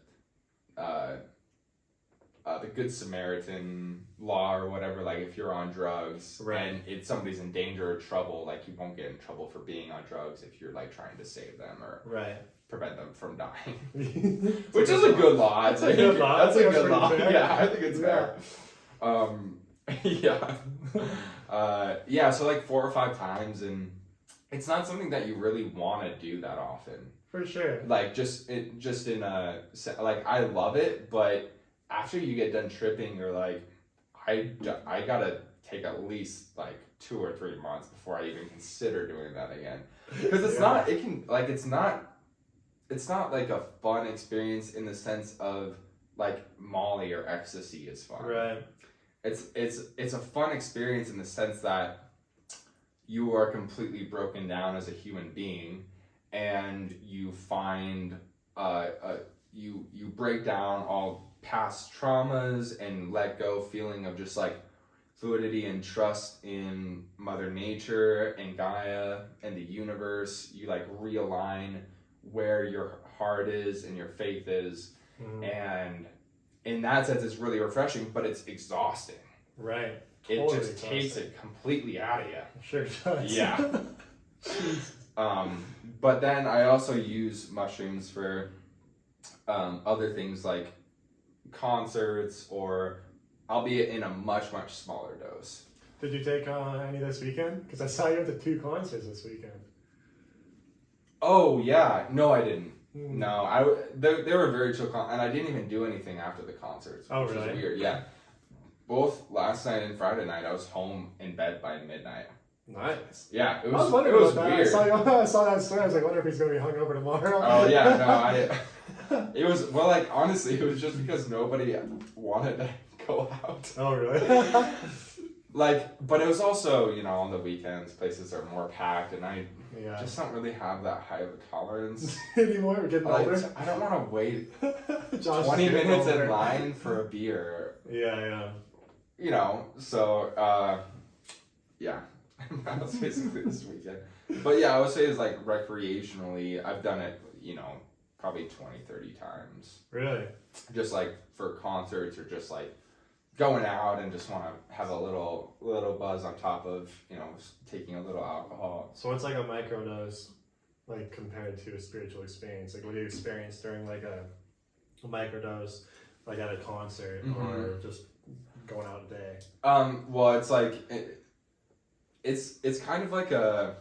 S1: Good Samaritan law or whatever. Like if you're on drugs and somebody's in danger or trouble, like you won't get in trouble for being on drugs if you're like trying to save them or prevent them from dying. Which is a good law. That's a good law. That's a good law. Yeah, I think it's fair. So like 4 or 5 times, and it's not something that you really want to do that often.
S2: For sure.
S1: Like just in a, like I love it, but after you get done tripping, you're like, I gotta take at least like 2 or 3 months before I even consider doing that again. Because it's not like a fun experience in the sense of like Molly or ecstasy is fun.
S2: Right.
S1: It's a fun experience in the sense that you are completely broken down as a human being, and you find you break down all past traumas and let go feeling of just like fluidity and trust in Mother Nature and Gaia and the universe. You like realign where your heart is and your faith is, and in that sense, it's really refreshing, but it's exhausting.
S2: Right.
S1: It just takes it completely out of you.
S2: Sure does.
S1: Yeah. But then I also use mushrooms for other things like concerts, or albeit in a much, much smaller dose.
S2: Did you take any this weekend? Because I saw you at the 2 concerts this weekend.
S1: Oh, yeah. No, I didn't. No, they were very chill, and I didn't even do anything after the concerts. Which was weird. Yeah, both last night and Friday night, I was home in bed by midnight.
S2: Nice.
S1: Yeah, it
S2: I
S1: was
S2: wondering
S1: weird.
S2: about that. I saw that story. I was like, I wonder if he's going to be hungover tomorrow.
S1: Oh yeah, no, it was, well, like, honestly, it was just because nobody wanted to go out.
S2: Oh really?
S1: Like, but it was also, you know, on the weekends, places are more packed, and I
S2: Yeah.
S1: just don't really have that high of a tolerance.
S2: Anymore? We're getting
S1: Like,
S2: older.
S1: I don't want to wait
S2: Josh
S1: 20
S2: is getting
S1: minutes
S2: older.
S1: in line for a beer.
S2: Yeah.
S1: You know, so, yeah. That was basically this weekend. But yeah, I would say it's like recreationally, I've done it, you know, probably 20, 30 times.
S2: Really?
S1: Just like for concerts or just like going out and just want to have a little buzz on top of, you know, taking a little alcohol.
S2: So what's like a microdose, like compared to a spiritual experience? Like what do you experience during like a microdose, like at a concert or just going out a day?
S1: Well, it's like it's kind of like a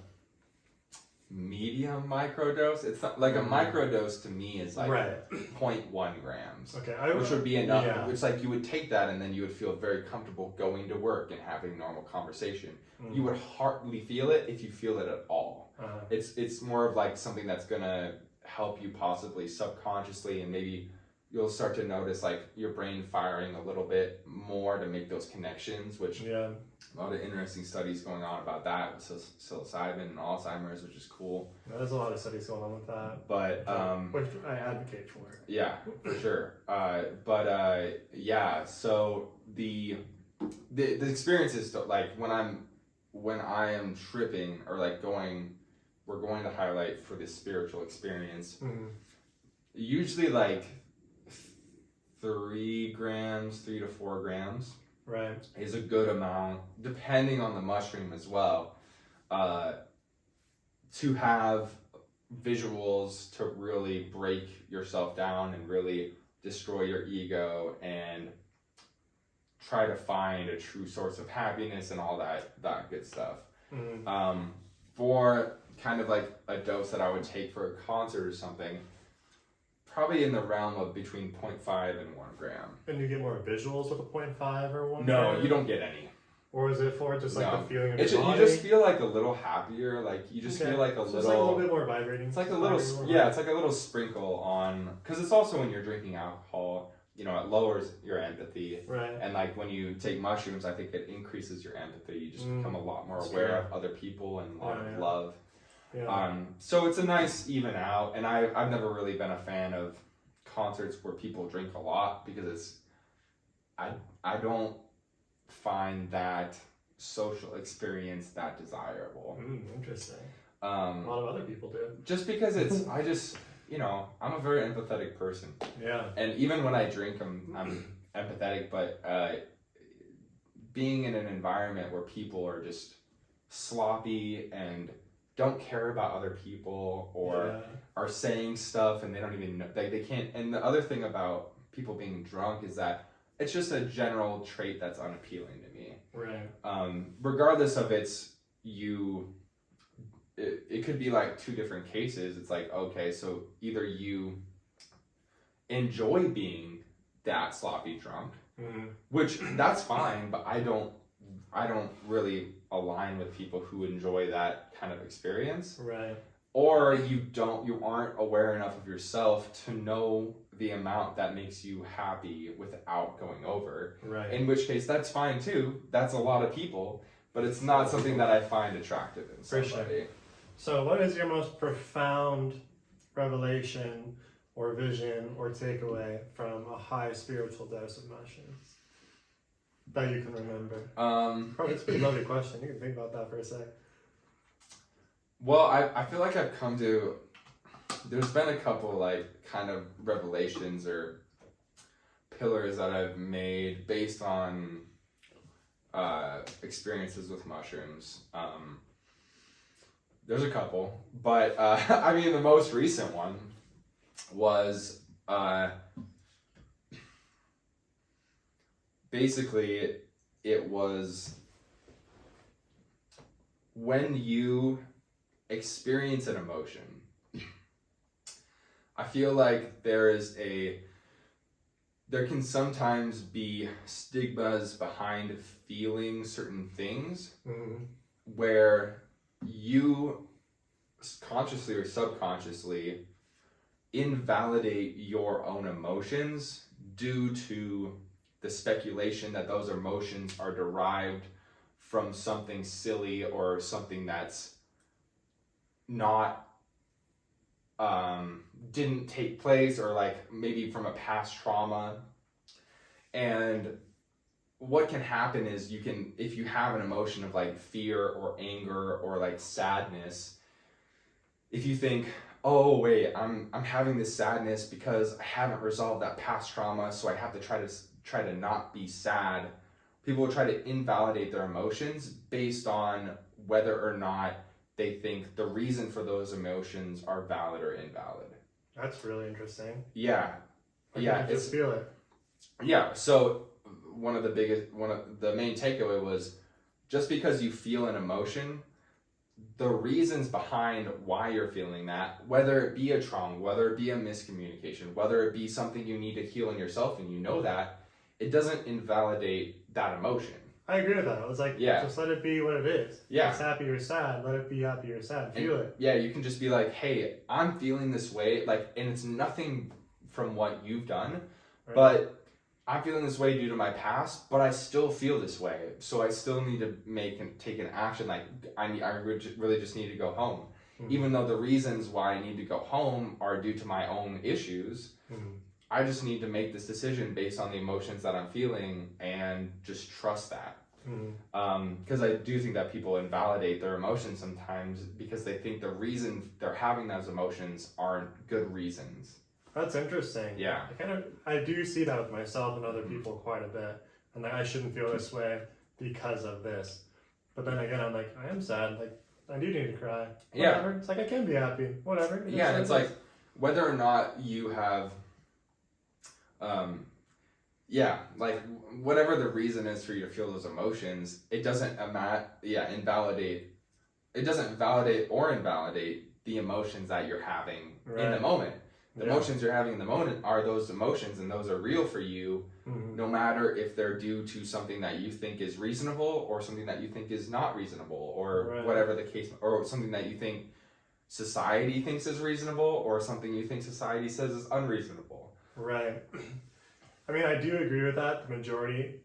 S1: medium microdose. It's not, like a microdose to me is like 0.1 grams.
S2: Okay,
S1: which would be enough.
S2: Yeah.
S1: It's like you would take that and then you would feel very comfortable going to work and having normal conversation. You would hardly feel it if you feel it at all. It's more of like something that's gonna help you possibly subconsciously, and maybe you'll start to notice like your brain firing a little bit more to make those connections, which a lot of interesting studies going on about that with psilocybin and Alzheimer's, which is cool.
S2: There's a lot of studies going on with that.
S1: But
S2: which I advocate for.
S1: Yeah, for sure. Yeah, so the experience is like when I am tripping or like we're going to highlight for this spiritual experience. Usually like 3 to 4 grams is a good amount, depending on the mushroom as well, to have visuals to really break yourself down and really destroy your ego and try to find a true source of happiness and all that good stuff. For kind of like a dose that I would take for a concert or something, probably in the realm of between 0.5 and 1 gram.
S2: And you get more visuals with a 0.5 or 1
S1: No,
S2: gram?
S1: you don't get any.
S2: Or is it for just like the feeling of your
S1: You
S2: body?
S1: just feel like a little happier, like you just feel like a little...
S2: It's like a little bit more vibrating.
S1: It's like a little, it's like a little sprinkle on, because it's also when you're drinking alcohol, you know, it lowers your empathy.
S2: Right.
S1: And like when you take mushrooms, I think it increases your empathy. You just become a lot more aware of other people and a lot of love.
S2: Yeah.
S1: So it's a nice even out, and I've never really been a fan of concerts where people drink a lot, because I don't find that social experience that desirable.
S2: Interesting.
S1: A
S2: lot of other people do.
S1: Just because you know, I'm a very empathetic person.
S2: Yeah.
S1: And even when I drink, I'm empathetic, but being in an environment where people are just sloppy and don't care about other people or are saying stuff and they don't even know, they can't. And the other thing about people being drunk is that it's just a general trait that's unappealing to me.
S2: Right.
S1: Regardless of it could be like 2 different cases. It's like, okay, so either you enjoy being that sloppy drunk, which that's fine, but I don't really align with people who enjoy that kind of experience.
S2: Right.
S1: Or you aren't aware enough of yourself to know the amount that makes you happy without going over.
S2: Right.
S1: In which case, that's fine too. That's a lot of people, but it's not something that I find attractive in somebody.
S2: For sure. So what is your most profound revelation or vision or takeaway from a high spiritual dose of mushrooms that you can remember? Probably it's a pretty loaded question. You can think about that for a sec.
S1: Well, I feel like I've come to, there's been a couple like kind of revelations or pillars that I've made based on experiences with mushrooms. There's a couple, but I mean the most recent one was basically it was when you experience an emotion. I feel like there can sometimes be stigmas behind feeling certain things. where you consciously or subconsciously invalidate your own emotions due to the speculation that those emotions are derived from something silly or something that's not didn't take place, or like maybe from a past trauma. And what can happen is you can, if you have an emotion of like fear or anger or like sadness, if you think, oh wait, I'm having this sadness because I haven't resolved that past trauma, so I have to try to not be sad. People will try to invalidate their emotions based on whether or not they think the reason for those emotions are valid or invalid.
S2: That's really interesting.
S1: Yeah.
S2: Yeah, just feel it.
S1: Yeah, so one of the main takeaway was, just because you feel an emotion, the reasons behind why you're feeling that, whether it be a trauma, whether it be a miscommunication, whether it be something you need to heal in yourself and you know that, it doesn't invalidate that emotion.
S2: I agree with that. It was like, just let it be what it is.
S1: Yeah.
S2: If it's happy or sad, let it be happy or sad. Feel it.
S1: Yeah, you can just be like, hey, I'm feeling this way, like, and it's nothing from what you've done, right, but I'm feeling this way due to my past, but I still feel this way. So I still need to take an action. Like, I really just need to go home. Mm-hmm. Even though the reasons why I need to go home are due to my own issues, mm-hmm, I just need to make this decision based on the emotions that I'm feeling and just trust that. Because I do think that people invalidate their emotions sometimes because they think the reason they're having those emotions aren't good reasons.
S2: That's interesting.
S1: Yeah.
S2: I do see that with myself and other people quite a bit. And I shouldn't feel this way because of this. But then again, I'm like, I am sad. Like, I do need to cry. Whatever. Yeah. It's like, I can be happy. Whatever.
S1: Yeah, and it's like, whether or not you have, like, whatever the reason is for you to feel those emotions, it doesn't invalidate. It doesn't validate or invalidate the emotions that you're having in the moment. The emotions you're having in the moment are those emotions, and those are real for you, mm-hmm, no matter if they're due to something that you think is reasonable or something that you think is not reasonable, or whatever the case, or something that you think society thinks is reasonable or something you think society says is unreasonable.
S2: Right. I mean, I do agree with that, the majority,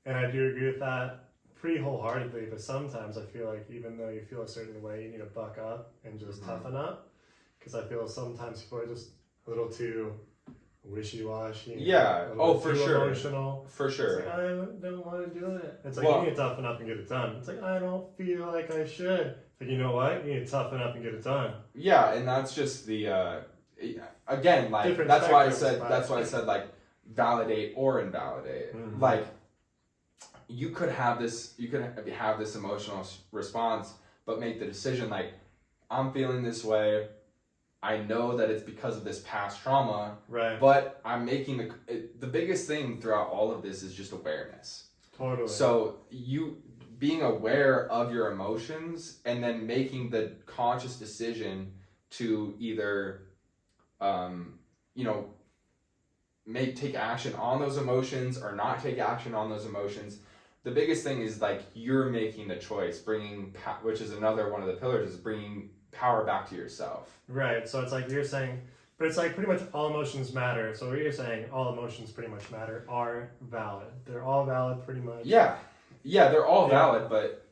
S2: and I do agree with that pretty wholeheartedly, but sometimes I feel like even though you feel a certain way, you need to buck up and just, mm-hmm, toughen up, because I feel sometimes people are just a little too wishy-washy.
S1: Yeah. For sure.
S2: Emotional.
S1: For sure.
S2: It's like, I don't want to do it. It's like, you need to toughen up and get it done. It's like, I don't feel like I should. But you know what? You need to toughen up and get it done.
S1: Yeah, and that's just the again, like, different, that's why I said like validate or invalidate. Mm-hmm. Like, you could have this emotional response, but make the decision like, I'm feeling this way. I know that it's because of this past trauma, right? But I'm making the biggest thing throughout all of this is just awareness.
S2: Totally.
S1: So you being aware of your emotions and then making the conscious decision to either, take action on those emotions or not take action on those emotions. The biggest thing is like you're making the choice, which is another one of the pillars, is bringing power back to yourself.
S2: Right. So it's like you're saying, but it's like pretty much all emotions matter. So what you're saying, all emotions pretty much matter, are valid. They're all valid pretty much.
S1: Yeah. Yeah, they're all valid, but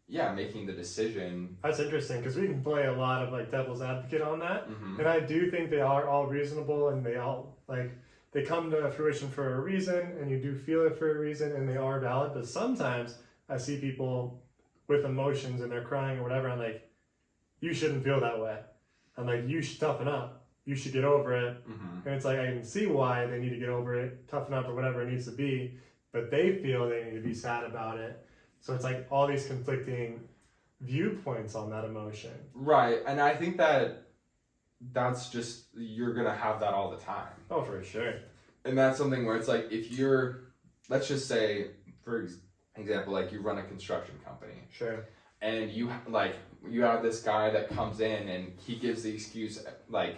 S1: making the decision.
S2: That's interesting because we can play a lot of like devil's advocate on that.
S1: Mm-hmm.
S2: And I do think they are all reasonable and they all they come to fruition for a reason, and you do feel it for a reason, and they are valid. But sometimes I see people with emotions and they're crying or whatever, I'm like, you shouldn't feel that way. I'm like, you should toughen up. You should get over it. Mm-hmm. And it's like, I can see why they need to get over it, toughen up, or whatever it needs to be, but they feel they need to be sad about it. So it's like all these conflicting viewpoints on that emotion.
S1: Right. And I think that's just, you're going to have that all the time.
S2: Oh, for sure.
S1: And that's something where it's like, if you're, let's just say, for example, like you run a construction company.
S2: Sure.
S1: And you have this guy that comes in and he gives the excuse like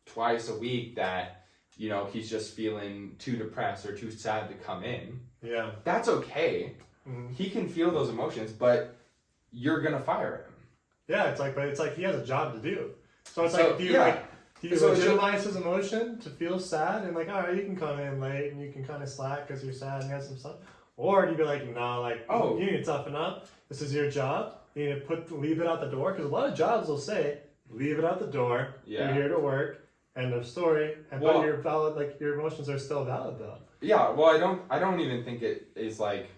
S1: twice a week that, he's just feeling too depressed or too sad to come in.
S2: Yeah.
S1: That's okay. Mm-hmm. He can feel those emotions, but you're gonna fire him.
S2: Yeah, but it's like he has a job to do. So it's like, do you legitimize his emotion to feel sad and like, all right, you can come in late and you can kind of slack because you're sad and you have some stuff, or do you be like, no, like, you need to toughen up. This is your job. You need to leave it out the door, because a lot of jobs will say, leave it out the door. Yeah. You're here to work. End of story. And but you're valid. Like, your emotions are still valid though.
S1: Yeah. Well, I don't even think it is like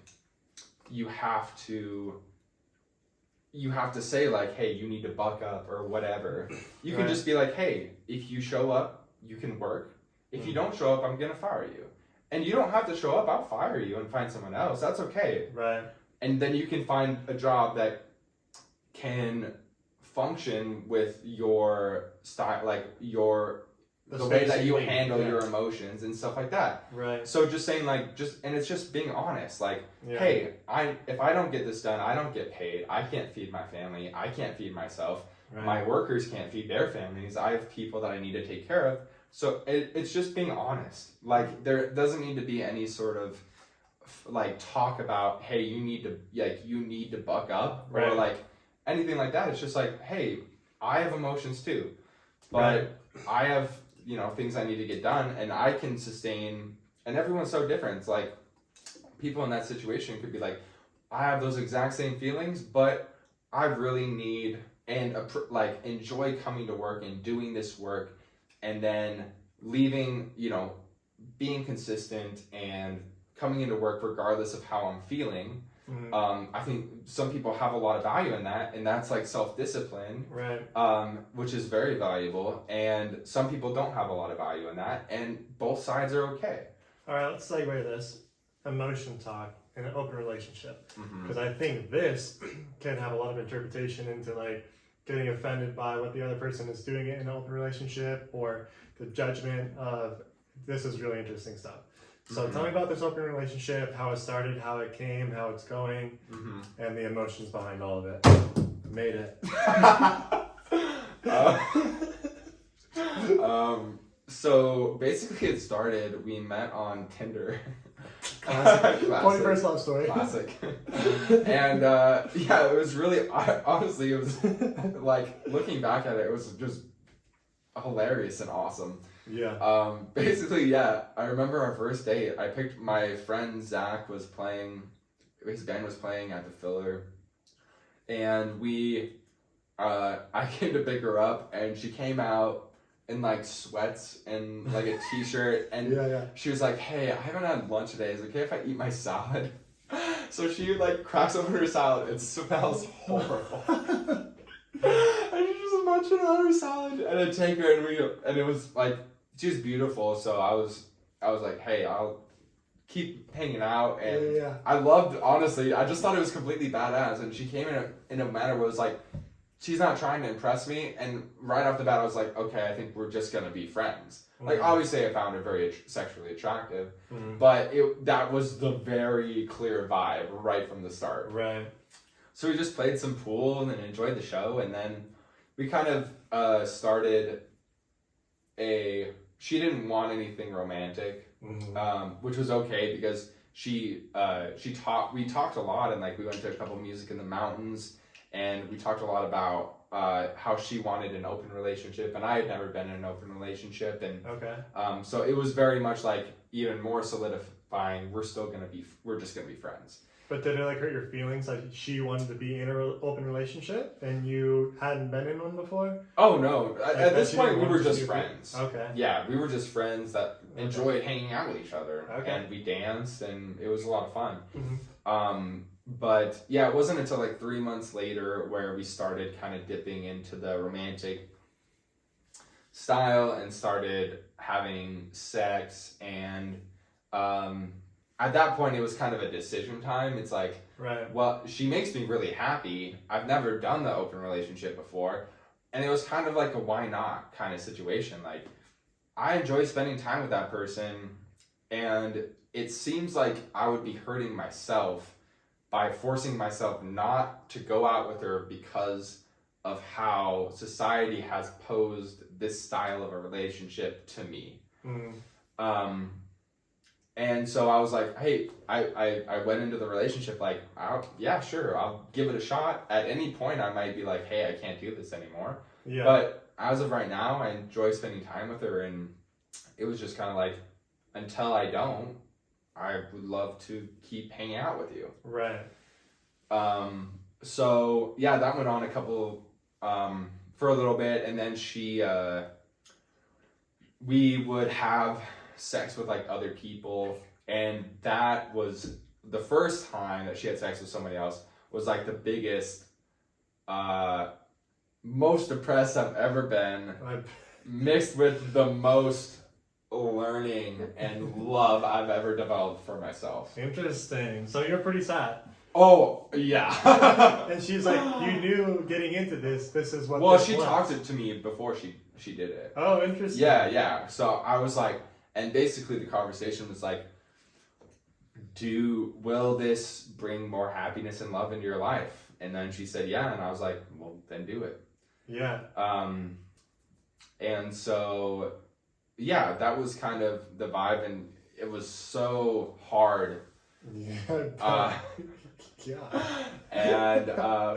S1: you have to say like, hey, you need to buck up or whatever. You can just be like, hey, if you show up, you can work. If you don't show up, I'm gonna fire you. And you don't have to show up. I'll fire you and find someone else. That's okay.
S2: Right.
S1: And then you can find a job that can function with your style, like the way that you handle your emotions and stuff like that.
S2: Right.
S1: So just saying like, and it's just being honest. Like, hey, if I don't get this done, I don't get paid. I can't feed my family. I can't feed myself. Right. My workers can't feed their families. I have people that I need to take care of. So it's just being honest. Like, there doesn't need to be any sort of like talk about, hey, you need to buck up, or like anything like that. It's just like, hey, I have emotions too, but I have, things I need to get done, and I can sustain, and everyone's so different. It's like, people in that situation could be like, I have those exact same feelings, but I really need and enjoy coming to work and doing this work, and then leaving, being consistent and coming into work regardless of how I'm feeling. Mm-hmm. I think some people have a lot of value in that, and that's like self-discipline, which is very valuable, and some people don't have a lot of value in that, and both sides are okay.
S2: All right, let's segue this emotion talk in an open relationship, because I think this can have a lot of interpretation into like getting offended by what the other person is doing in an open relationship, or the judgment of, this is really interesting stuff. So tell me about this open relationship, how it started, how it came, how it's going, and the emotions behind all of it. I made it.
S1: So basically it started, we met on Tinder.
S2: Classic. 21st love story.
S1: Classic. And it was really, honestly, it was like, looking back at it, it was just hilarious and awesome.
S2: Yeah.
S1: Basically, I remember our first date. I picked my friend Zach his band was playing at the Filler, and I came to pick her up, and she came out in like sweats and like a t-shirt, and she was like, hey, I haven't had lunch today. Is it okay if I eat my salad? So she like cracks open her salad. It smells horrible. And she's just munching on her salad, and I take her, and it was like, she was beautiful, so I was like, hey, I'll keep hanging out, and I loved, honestly, I just thought it was completely badass, and she came in a manner where it was like, she's not trying to impress me, and right off the bat I was like, okay, I think we're just gonna be friends. Like, obviously I found her very sexually attractive, but that was the very clear vibe right from the start.
S2: Right.
S1: So we just played some pool and then enjoyed the show, and then we kind of started she didn't want anything romantic, which was okay, because we talked a lot, and like we went to a couple music in the mountains, and we talked a lot about how she wanted an open relationship, and I had never been in an open relationship, and so it was very much like even more solidifying, we're just gonna be friends.
S2: But did it like hurt your feelings, like she wanted to be in an open relationship and you hadn't been in one before?
S1: Oh no, at this point we were just friends.
S2: Okay.
S1: Yeah, we were just friends that enjoyed hanging out with each other, and we danced, and it was a lot of fun. But yeah, it wasn't until like 3 months later where we started kind of dipping into the romantic style and started having sex, and at that point, it was kind of a decision time. It's like, well, she makes me really happy. I've never done the open relationship before. And it was kind of like a why not kind of situation. Like, I enjoy spending time with that person, and it seems like I would be hurting myself by forcing myself not to go out with her because of how society has posed this style of a relationship to me. And so I was like, hey, I went into the relationship like, yeah, sure, I'll give it a shot. At any point, I might be like, hey, I can't do this anymore. Yeah. But as of right now, I enjoy spending time with her, and it was just kind of like, until I don't, I would love to keep hanging out with you.
S2: Right.
S1: So yeah, that went on for a little bit, and then we would have sex with like other people, and that was the first time that she had sex with somebody else was like the biggest, most depressed I've ever been, mixed with the most learning and love I've ever developed for myself.
S2: Interesting. So you're pretty sad.
S1: Oh, yeah.
S2: And she's like, you knew getting into this is what.
S1: Well, she talked it to me before she did it.
S2: Oh, interesting.
S1: Yeah. So I was like, and basically the conversation was like, will this bring more happiness and love into your life? And then she said, yeah. And I was like, well, then do it.
S2: Yeah.
S1: And so, yeah, that was kind of the vibe, and it was so hard.
S2: Yeah.
S1: Yeah. And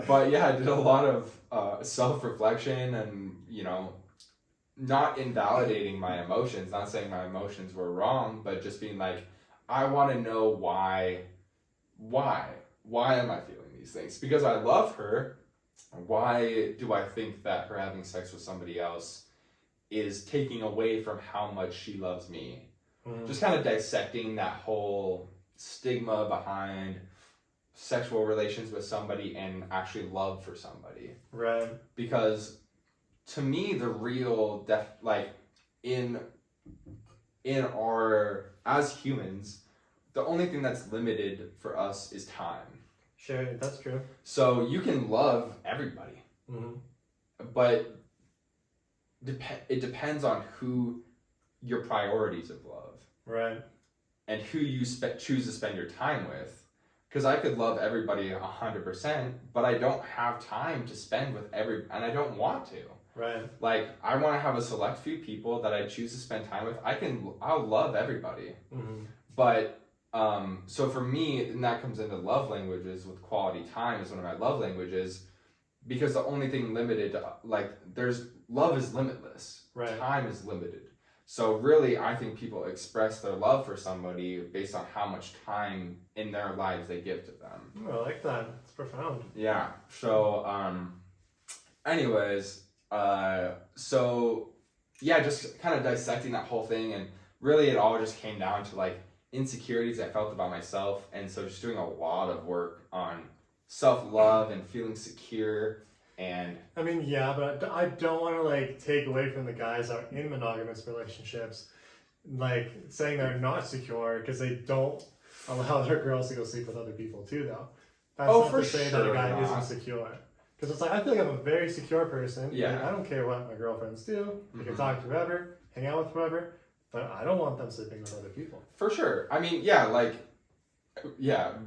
S1: but yeah, I did a lot of self-reflection, and not invalidating my emotions, not saying my emotions were wrong, but just being like, I want to know why am I feeling these things? Because I love her. Why do I think that her having sex with somebody else is taking away from how much she loves me? Just kind of dissecting that whole stigma behind sexual relations with somebody and actually love for somebody.
S2: Right.
S1: Because to me, the real in our, as humans, the only thing that's limited for us is time.
S2: Sure, that's true.
S1: So you can love everybody, but it depends on who your priorities of love.
S2: Right.
S1: And who you choose to spend your time with. Because I could love everybody 100%, but I don't have time to spend with and I don't want to.
S2: Right.
S1: Like, I want to have a select few people that I choose to spend time with. I'll love everybody. But, so for me, and that comes into love languages, with quality time is one of my love languages, because the only thing limited, love is limitless.
S2: Right.
S1: Time is limited. So really, I think people express their love for somebody based on how much time in their lives they give to them.
S2: I like that. It's profound.
S1: Yeah. So, anyways, so yeah, just kind of dissecting that whole thing, and really it all just came down to like insecurities I felt about myself, and so just doing a lot of work on self-love and feeling secure. And
S2: I mean, yeah, but I don't want to like take away from the guys that are in monogamous relationships, like saying they're not secure because they don't allow their girls to go sleep with other people too, though. That's not to say that a guy isn't secure. Because it's like, I feel like I'm a very secure person.
S1: Yeah.
S2: Like, I don't care what my girlfriends do. I can talk to whoever, hang out with whoever, but I don't want them sleeping with other people.
S1: For sure. I mean, yeah,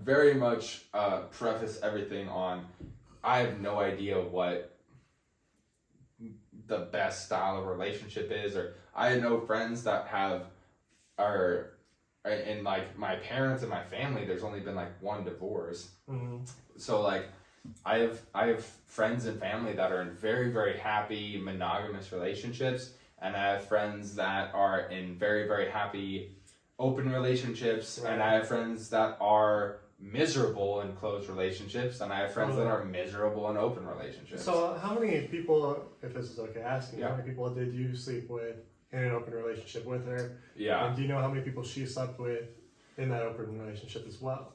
S1: very much preface everything on, I have no idea what the best style of relationship is, or I know friends that are in like my parents and my family, there's only been like one divorce. So like I have friends and family that are in very, very happy monogamous relationships, and I have friends that are in very, very happy open relationships, and I have friends that are miserable in closed relationships, and I have friends that are miserable in open relationships.
S2: So how many people, if this is okay asking, how many people did you sleep with in an open relationship with her?
S1: Yeah.
S2: And do you know how many people she slept with in that open relationship as well?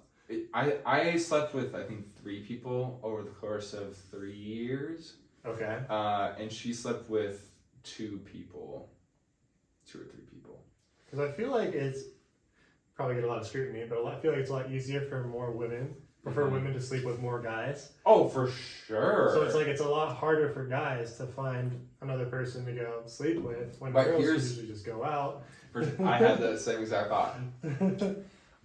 S1: I slept with, I think, 3 people over the course of 3 years.
S2: Okay.
S1: And she slept with 2 or 3 people.
S2: Because I feel like it's probably get a lot of scrutiny, but I feel like it's a lot easier for more women, women to sleep with more guys.
S1: Oh, for sure.
S2: So it's like it's a lot harder for guys to find another person to go sleep with when girls usually just go out.
S1: I had the same exact thought.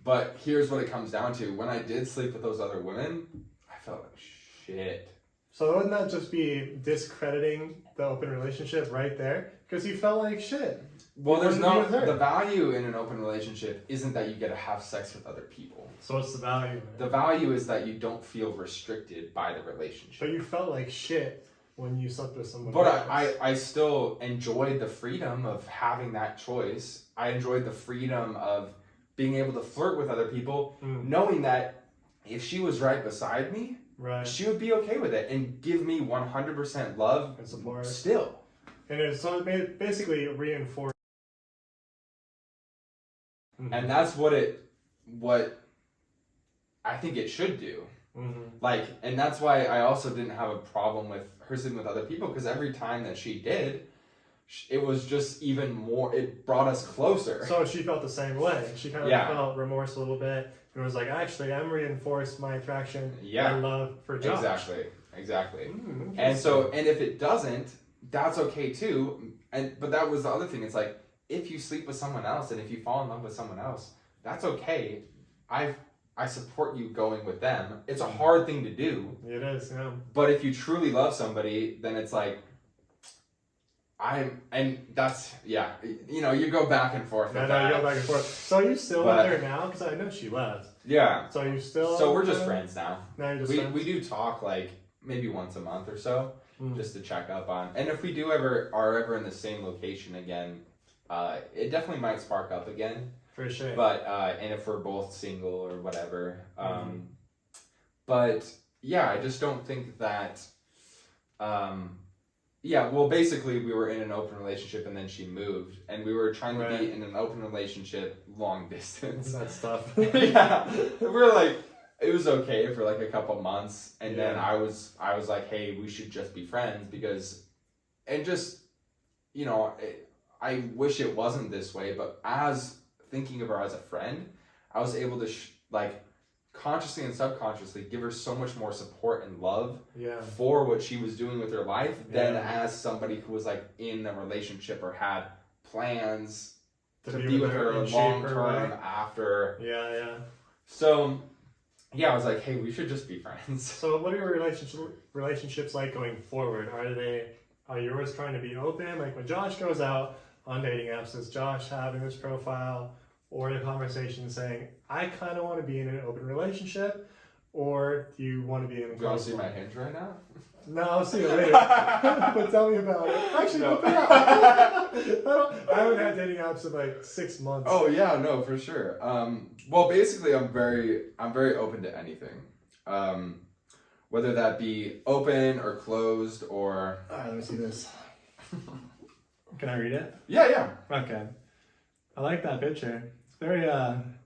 S1: But here's what it comes down to. When I did sleep with those other women, I felt like shit.
S2: So wouldn't that just be discrediting the open relationship right there? Because you felt like shit.
S1: Well, the value in an open relationship isn't that you get to have sex with other people.
S2: So what's the value?
S1: The value is that you don't feel restricted by the relationship.
S2: But you felt like shit when you slept with someone
S1: else.
S2: But
S1: I still enjoyed the freedom of having that choice. I enjoyed the freedom of being able to flirt with other people, knowing that if she was right beside me, she would be okay with it and give me 100% love
S2: and support
S1: still.
S2: And it basically reinforced.
S1: And that's what I think it should do. Like, and that's why I also didn't have a problem with her sleeping with other people, because every time that she did, it was just even more, it brought us closer.
S2: So she felt the same way. She kind of felt remorse a little bit and was like, actually, I'm reinforced my attraction and love for Josh.
S1: Exactly. And so, and if it doesn't, that's okay too. But that was the other thing. It's like, if you sleep with someone else and if you fall in love with someone else, that's okay. I support you going with them. It's a hard thing to do.
S2: It is, yeah.
S1: But if you truly love somebody, then it's like, you go back and forth.
S2: You go back and forth. So are you still with her now? Because I know she left.
S1: Yeah.
S2: So are you still?
S1: So we're just friends now.
S2: Now you're just friends?
S1: We do talk like maybe once a month or so, just to check up on. And if we are ever in the same location again, it definitely might spark up again.
S2: For sure.
S1: But and if we're both single or whatever, but yeah, I just don't think that. Well, basically, we were in an open relationship and then she moved, and we were trying to be in an open relationship long distance.
S2: That's tough.
S1: Yeah, we're like, it was okay for like a couple months, and then I was like, hey, we should just be friends I wish it wasn't this way, but as thinking of her as a friend, I was able to consciously and subconsciously give her so much more support and love for what she was doing with her life than as somebody who was like in a relationship or had plans to be with her long term after. So I was like, hey, we should just be friends.
S2: So what are your relationships like going forward? Are yours trying to be open? Like when Josh goes out on dating apps, does Josh have in his profile or in a conversation saying, I kind of want to be in an open relationship, or do you want to be in a close one?
S1: Do you want to see my Hinge right now?
S2: No, I'll see it later. But tell me about it. Actually, no. I haven't had dating apps in like 6 months.
S1: Oh yeah, no, for sure. Well, basically, I'm very open to anything. Whether that be open or closed or.
S2: All right, let me see this. Can I read it?
S1: Yeah.
S2: Okay. I like that picture. It's very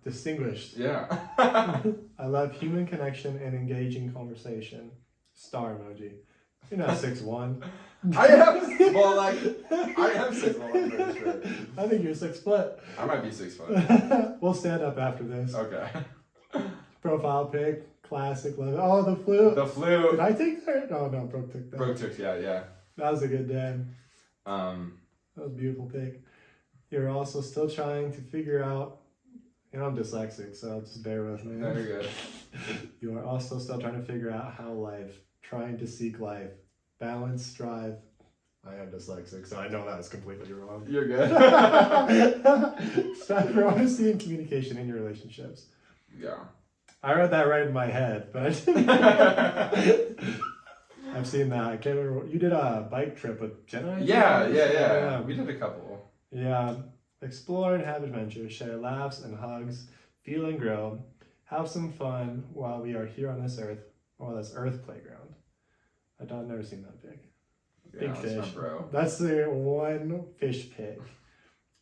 S2: distinguished.
S1: Yeah.
S2: I love human connection and engaging conversation. Star emoji. You're not 6'1".
S1: I am. Well, I am 6'1", I'm pretty sure.
S2: I think you're 6 foot.
S1: I might be 6 foot.
S2: We'll stand up after this.
S1: Okay.
S2: Profile pic, classic love. Oh, the flu.
S1: The flu.
S2: Did I take that? No, Brooke took that.
S1: Brooke took, yeah.
S2: That was a good day. That was a beautiful pic. You're also still trying to figure out. I'm dyslexic, so just bear with me.
S1: No, you're good.
S2: You are also still trying to figure out how life. Trying to seek life, balance, strive. I am dyslexic, so I know that's completely wrong.
S1: You're good.
S2: Strive for honesty and communication in your relationships.
S1: Yeah.
S2: I read that right in my head, but I didn't. I've seen that. I can't remember. You did a bike trip with Jenna?
S1: Yeah. We did a couple.
S2: Yeah. Explore and have adventures. Share laughs and hugs. Feel and grow. Have some fun while we are here on this earth. Oh, that's Earth Playground. I've never seen that pic. Big fish.
S1: Bro.
S2: That's the one fish pic.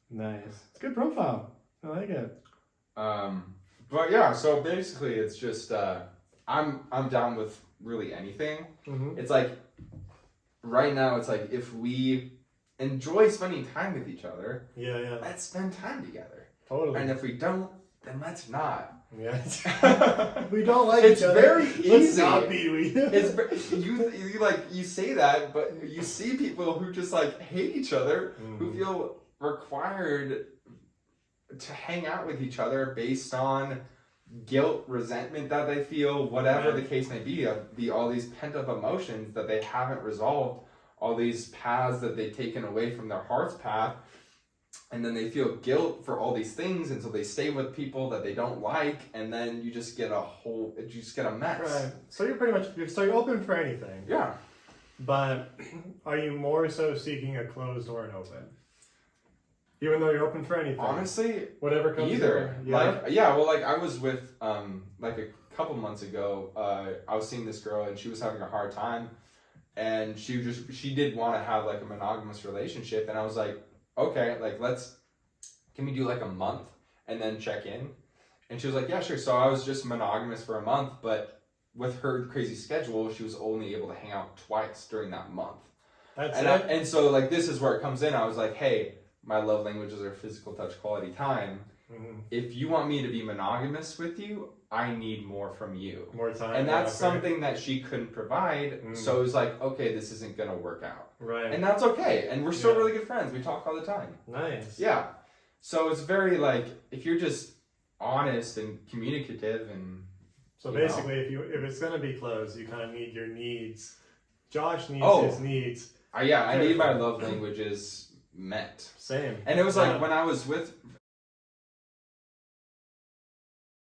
S2: Nice. It's a good profile. I like it.
S1: But yeah, so basically it's just I'm down with really anything. Mm-hmm. It's like right now it's like if we enjoy spending time with each other, let's spend time together.
S2: Totally.
S1: And if we don't, then let's not.
S2: Yeah. We don't like each other.
S1: It's very easy.
S2: Let's not be.
S1: You say that, but you see people who just like hate each other, who feel required to hang out with each other based on guilt, resentment that they feel, whatever the case may be, all these pent-up emotions that they haven't resolved, all these paths that they've taken away from their heart's path, and then they feel guilt for all these things, and so they stay with people that they don't like, and then you just get a mess.
S2: Right. So you're open for anything.
S1: Yeah.
S2: But are you more so seeking a closed or an open? Even though you're open for anything.
S1: Honestly,
S2: whatever comes
S1: either.
S2: Yeah?
S1: I was with like a couple months ago, I was seeing this girl and she was having a hard time, and she did want to have like a monogamous relationship, and I was like, okay, like can we do like a month and then check in? And she was like, yeah, sure. So I was just monogamous for a month, but with her crazy schedule, she was only able to hang out twice during that month. And so like this is where it comes in. I was like, hey, my love languages are physical touch, quality time. Mm-hmm. If you want me to be monogamous with you, I need more from you.
S2: More time.
S1: And that's something that she couldn't provide. So it was like, okay, this isn't going to work out.
S2: Right.
S1: And that's okay. And we're still really good friends. We talk all the time.
S2: Nice.
S1: Yeah. So it's very like, if you're just honest and communicative and...
S2: So basically, if it's going to be closed, you kind of need your needs. Josh needs his needs.
S1: I need my love languages met.
S2: Same.
S1: And it was like when I was with...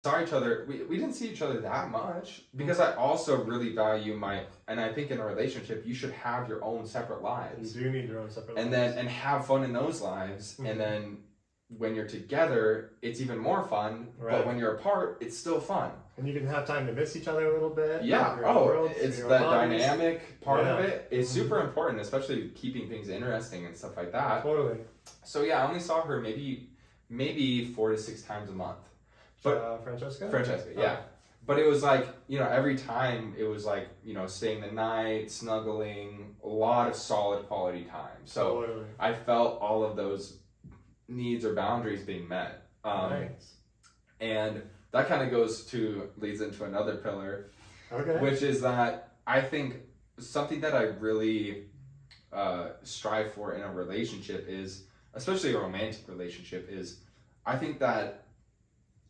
S1: saw each other, we didn't see each other that much, because I also really value and I think in a relationship you should have your own separate lives.
S2: You do need your own separate lives.
S1: And have fun in those lives, and then when you're together it's even more fun, but when you're apart it's still fun.
S2: And you can have time to miss each other a little bit.
S1: Yeah. It's that dynamic part of it is super important, especially keeping things interesting and stuff like that.
S2: Totally.
S1: So I only saw her maybe 4 to 6 times a month. But
S2: Francesca,
S1: yeah. But it was like, every time it was like, staying the night, snuggling, a lot of solid quality time. So
S2: totally.
S1: I felt all of those needs or boundaries being met.
S2: Nice.
S1: And that kind of leads into another pillar, which is that I think something that I really strive for in a relationship is, especially a romantic relationship, is I think that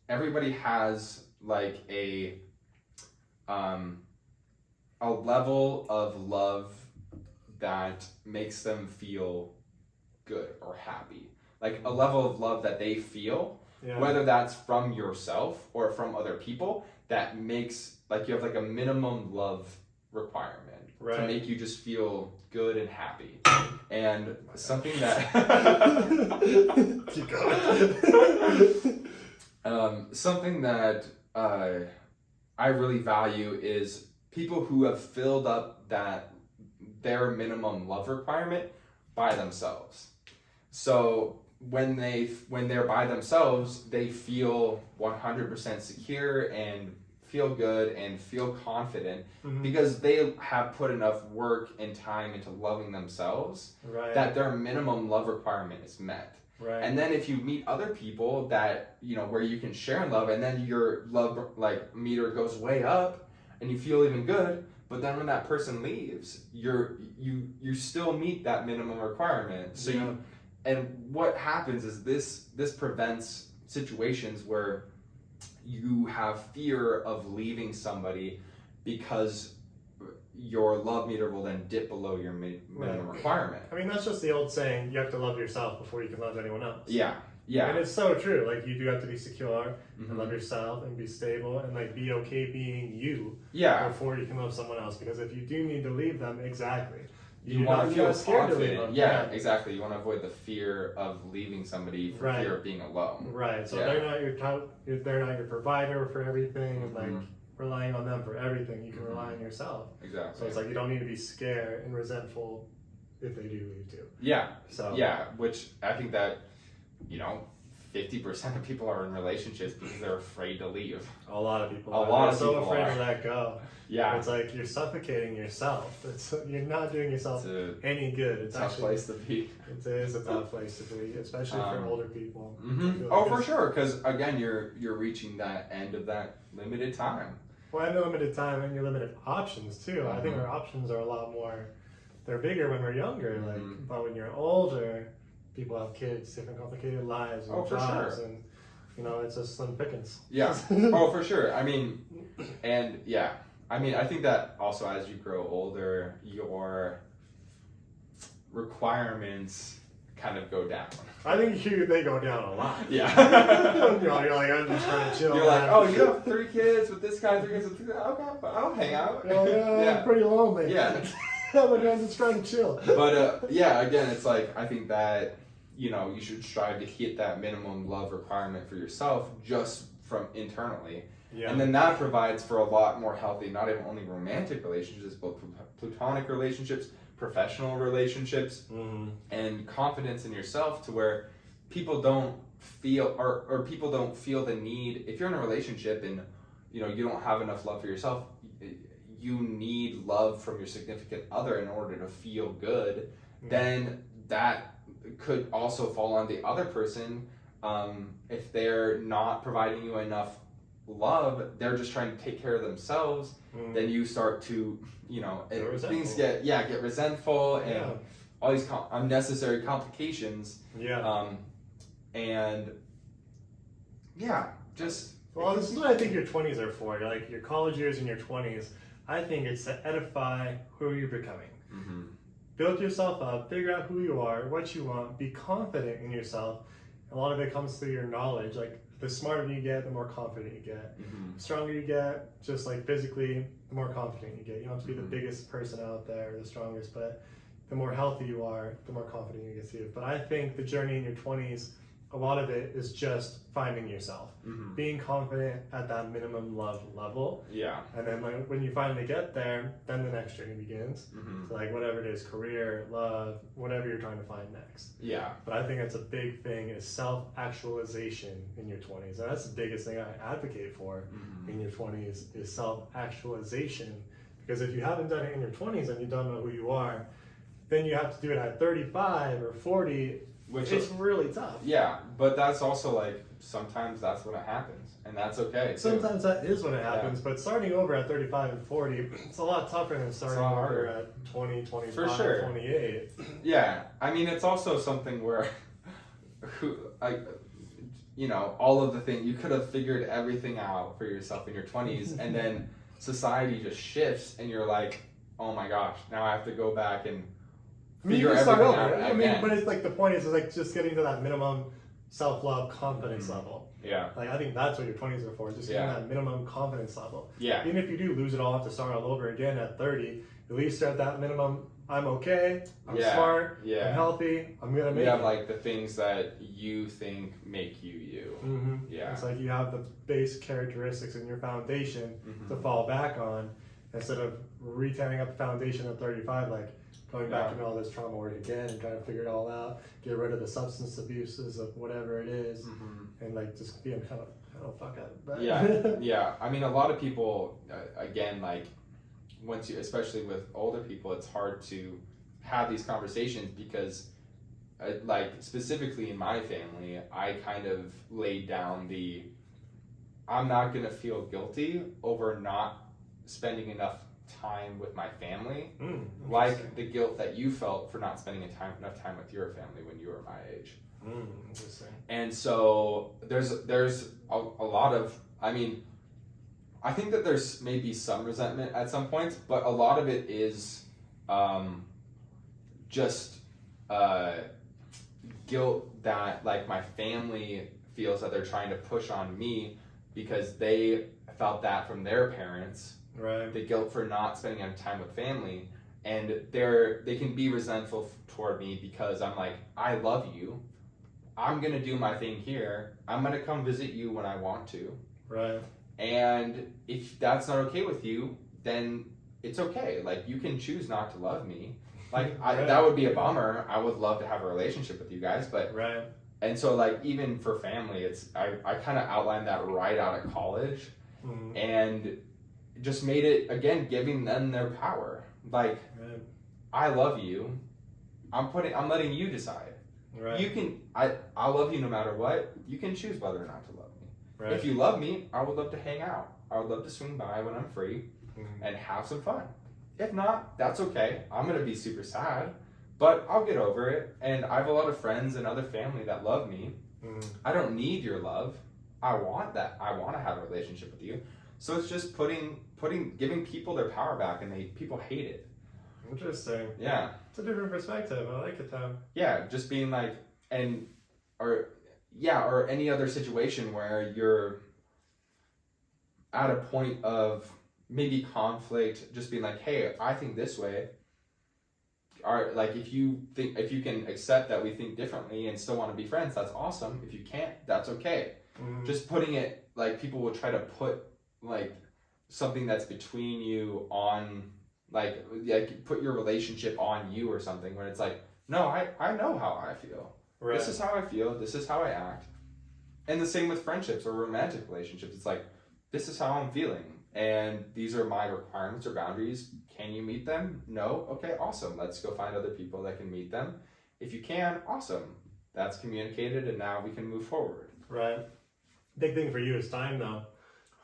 S1: everybody has like a level of love that makes them feel good or happy. Like a level of love that they feel, whether that's from yourself or from other people, that makes like you have like a minimum love requirement to make you just feel good and happy. And something that
S2: keep going.
S1: Something that I really value is people who have filled up their minimum love requirement by themselves. So when they're by themselves, they feel 100% secure and feel good and feel confident, because they have put enough work and time into loving themselves that their minimum love requirement is met.
S2: Right.
S1: And then if you meet other people that, where you can share in love, and then your love meter goes way up and you feel even good, but then when that person leaves, you still meet that minimum requirement. So and what happens is this prevents situations where you have fear of leaving somebody because your love meter will then dip below your minimum requirement.
S2: I mean, that's just the old saying, you have to love yourself before you can love anyone else.
S1: Yeah.
S2: And it's so true. Like, you do have to be secure and love yourself and be stable and like be okay being you before you can love someone else. Because if you do need to leave them, you want to feel
S1: confident. Yeah, exactly. You want to avoid the fear of leaving somebody for fear of being alone.
S2: Right. So they're not your provider for everything, and like relying on them for everything. You can rely on yourself.
S1: Exactly.
S2: So it's like you don't need to be scared and resentful if they do leave too.
S1: Yeah. So which I think that 50% of people are in relationships because they're afraid to leave.
S2: A lot of people.
S1: They're
S2: so afraid to let go.
S1: Yeah.
S2: It's like you're suffocating yourself. You're not doing yourself any good. It's
S1: a tough place to be.
S2: It is a tough place to be, especially for older people.
S1: For sure, because again, you're reaching that end of that limited time.
S2: Well, and the limited time and your limited options too. I think our options are a lot more. They're bigger when we're younger, but when you're older, people have kids, different complicated lives and jobs and it's a slim pickings.
S1: Yeah. Oh, for sure. I mean, and yeah. I mean, I think that also as you grow older, your requirements kind of go down.
S2: I think they go down a lot.
S1: Yeah.
S2: You're like, I'm just trying to chill.
S1: You're like, oh, you have 3 kids with this guy, 3 kids with this guy. Okay, but I'll hang out.
S2: Yeah, I'm pretty lonely.
S1: Yeah.
S2: But I'm just trying to chill.
S1: But yeah, again, it's like, I think that, you should strive to hit that minimum love requirement for yourself just from internally. Yeah. And then that provides for a lot more healthy, not even only romantic relationships, but platonic relationships, professional relationships, and confidence in yourself to where people don't feel or people don't feel the need. If you're in a relationship and you don't have enough love for yourself, you need love from your significant other in order to feel good, then that could also fall on the other person. If they're not providing you enough love, they're just trying to take care of themselves, then you start to things get resentful and all these unnecessary complications, and this is
S2: what I think your 20s are for. Like your college years and your 20s, I think it's to edify who you're becoming. Build yourself up, figure out who you are, what you want, be confident in yourself. A lot of it comes through your knowledge. Like the smarter you get, the more confident you get. The stronger you get, just like physically, the more confident you get. You don't have to be the biggest person out there, the strongest, but the more healthy you are, the more confident you get too. But I think the journey in your 20s, a lot of it is just finding yourself, being confident at that minimum love level. Yeah. And then when you finally get there, then the next journey begins. So like whatever it is, career, love, whatever you're trying to find next. Yeah. But I think that's a big thing is self-actualization in your 20s. And that's the biggest thing I advocate for in your 20s is self-actualization. Because if you haven't done it in your 20s and you don't know who you are, then you have to do it at 35 or 40. Which is really tough.
S1: Yeah, but that's also like sometimes that's when it happens, and that's okay.
S2: Sometimes that is when it happens, but starting over at 35 and 40, it's a lot tougher than starting over at 20, 25,
S1: for sure.
S2: 28.
S1: Yeah, I mean it's also something where, all of the things you could have figured everything out for yourself in your 20s, and then society just shifts, and you're like, oh my gosh, now I have to go back and.
S2: You can start over. But it's like the point is like just getting to that minimum self-love confidence level. Yeah. Like I think that's what your 20s are for, just getting that minimum confidence level. Yeah. Even if you do lose it all, have to start all over again at 30, at least at that minimum, I'm okay, I'm smart, I'm healthy, I'm gonna make it.
S1: You have like the things that you think make you you.
S2: Yeah. It's like you have the base characteristics in your foundation to fall back on instead of re-tearing up the foundation at 35, like going back into all this trauma work again and trying to figure it all out, get rid of the substance abuses of whatever it is, and like just being kind of fuck up. But
S1: yeah. I mean, a lot of people, again, like once you, especially with older people, it's hard to have these conversations because, like specifically in my family, I kind of laid down I'm not gonna feel guilty over not spending enough time with my family, like the guilt that you felt for not spending enough time with your family when you were my age. Interesting. And so there's a lot of, I mean, I think that there's maybe some resentment at some points, but a lot of it is just guilt that like my family feels that they're trying to push on me because they felt that from their parents. Right. The guilt for not spending enough time with family, and they can be resentful toward me because I'm like, I love you, I'm gonna do my thing here, I'm gonna come visit you when I want to. Right. And if that's not okay with you, then it's okay. Like you can choose not to love me. Like that would be a bummer. I would love to have a relationship with you guys, but and so like even for family, it's I kind of outlined that right out of college, and just made it again giving them their power. Like I love you. I'm letting you decide. Right. You can I love you no matter what. You can choose whether or not to love me. Right. If you love me, I would love to hang out. I would love to swing by when I'm free and have some fun. If not, that's okay. I'm gonna be super sad, but I'll get over it. And I have a lot of friends and other family that love me. I don't need your love. I want that. I want to have a relationship with you. So it's just giving people their power back, and people hate it.
S2: Interesting.
S1: Yeah.
S2: It's a different perspective. I like it though.
S1: Yeah, just being like, or any other situation where you're at a point of maybe conflict, just being like, hey, I think this way. Or like, if you can accept that we think differently and still want to be friends, that's awesome. If you can't, that's okay. Just putting it, like, people will try to put like something that's between you on, like put your relationship on you or something, when it's like, no, I know how I feel. Right. This is how I feel. This is how I act. And the same with friendships or romantic relationships. It's like, this is how I'm feeling, and these are my requirements or boundaries. Can you meet them? No? Okay, awesome. Let's go find other people that can meet them. If you can, awesome. That's communicated, and now we can move forward.
S2: Right. Big thing for you is time, though.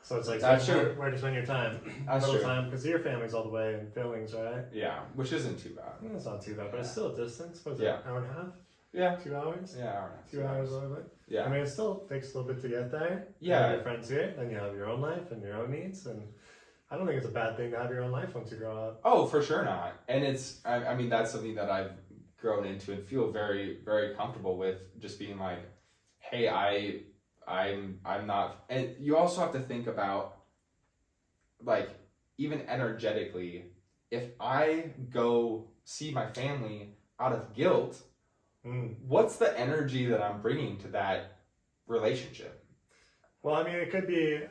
S2: So it's like,
S1: that's true.
S2: Where to spend your time?
S1: That's true.
S2: Time, because your family's all the way in Billings, right?
S1: Yeah, which isn't too bad.
S2: It's not too bad, but it's still a distance. What is it, hour and a half?
S1: Yeah.
S2: 2 hours?
S1: Yeah, hour and a half.
S2: 2 hours, a little bit.
S1: Yeah.
S2: I mean, it still takes a little bit to get there.
S1: Yeah.
S2: You have your friends here, then you have your own life and your own needs, and I don't think it's a bad thing to have your own life once you grow up.
S1: Oh, for sure not. And it's, I mean, that's something that I've grown into and feel very, very comfortable with, just being like, hey, I'm not, and you also have to think about, like, even energetically, if I go see my family out of guilt, what's the energy that I'm bringing to that relationship?
S2: Well, I mean, it could be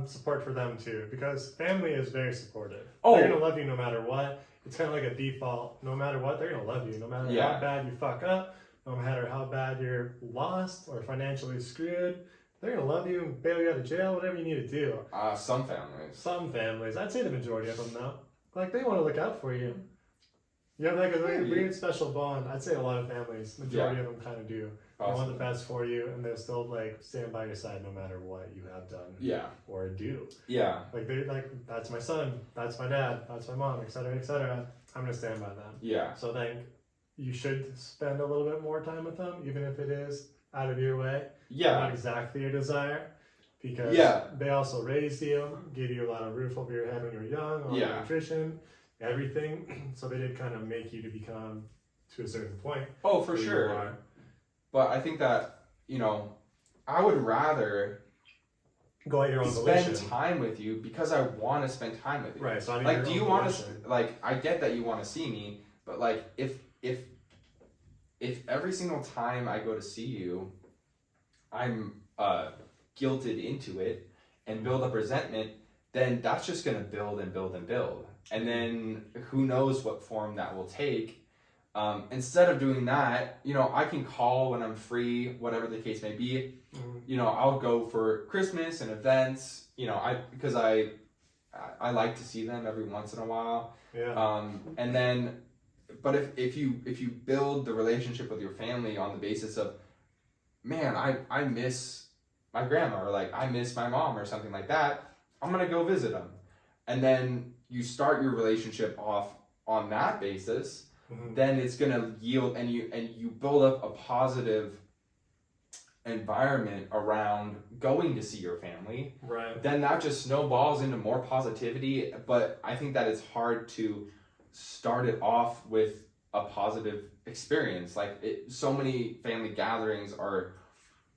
S2: support for them too, because family is very supportive.
S1: Oh.
S2: They're gonna love you no matter what. It's kind of like a default. No matter what, they're gonna love you. No matter how bad you fuck up, no matter how bad you're lost or financially screwed, they're gonna love you and bail you out of jail, whatever you need to do.
S1: Some families.
S2: Some families. I'd say the majority of them, though. Like, they want to look out for you. You have like a weird special bond. I'd say a lot of families, majority of them kind of do. They want the best for you, and they'll still like stand by your side no matter what you have done.
S1: Yeah.
S2: Or do.
S1: Yeah.
S2: Like, they're like, that's my son, that's my dad, that's my mom, etc., etc. I'm gonna stand by them.
S1: Yeah.
S2: So I think you should spend a little bit more time with them, even if it is out of your way.
S1: Yeah.
S2: Not exactly your desire. Because they also raised you, gave you a lot of roof over your head when you were young, all the nutrition, everything. So they did kind of make you to become, to a certain point.
S1: Oh, for sure. But I think that, you know, I would rather
S2: go at your own
S1: spend time with you because I want to spend time with you.
S2: Right. So I mean,
S1: like, do you want to, like, I get that you want to see me, but like, if every single time I go to see you, I'm guilted into it and build up resentment, then that's just going to build and build and build. And then who knows what form that will take. Instead of doing that, you know, I can call when I'm free, whatever the case may be. You know, I'll go for Christmas and events, you know, because I like to see them every once in a while. Yeah. And then, but if you build the relationship with your family on the basis of, man, I miss my grandma, or like, I miss my mom, or something like that, I'm going to go visit them. And then you start your relationship off on that basis, then it's going to yield, and you build up a positive environment around going to see your family. Right. Then that just snowballs into more positivity. But I think that it's hard to start it off with a positive experience. Like, so many family gatherings are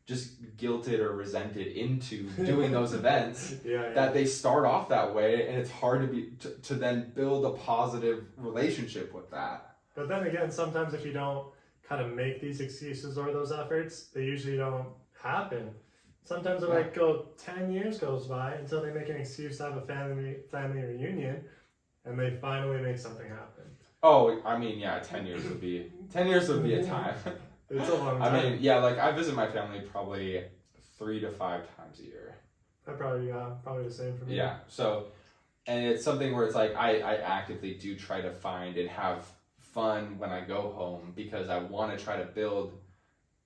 S1: just guilted or resented into doing those events that they start off that way, and it's hard to then build a positive relationship with that.
S2: But then again, sometimes if you don't kind of make these excuses or those efforts, they usually don't happen. Sometimes it might go 10 years goes by until they make an excuse to have a family reunion, and they finally make something happen.
S1: Oh, I mean, 10 years would be a time.
S2: It's a long time.
S1: I mean, like, I visit my family probably 3 to 5 times a year.
S2: That probably the same for me.
S1: Yeah. So, and it's something where it's like I actively do try to find and have fun when I go home, because I want to try to build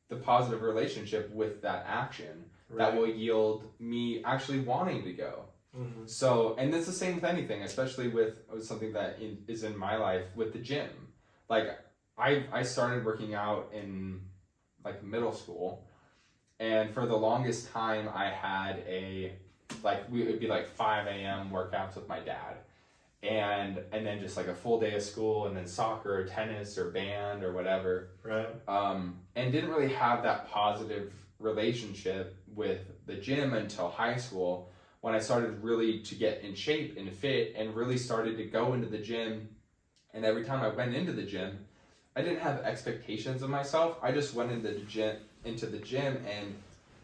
S1: the positive relationship with that action that will yield me actually wanting to go. So, and it's the same with anything, especially with something that is in my life with the gym. Like, I started working out in like middle school, And for the longest time, I had it would be like 5 a.m. workouts with my dad. And then just like a full day of school, and then soccer or tennis or band or whatever.
S2: Right.
S1: And didn't really have that positive relationship with the gym until high school, when I started really to get in shape and fit and really started to go into the gym. And every time I went into the gym, I didn't have expectations of myself. I just went into the gym and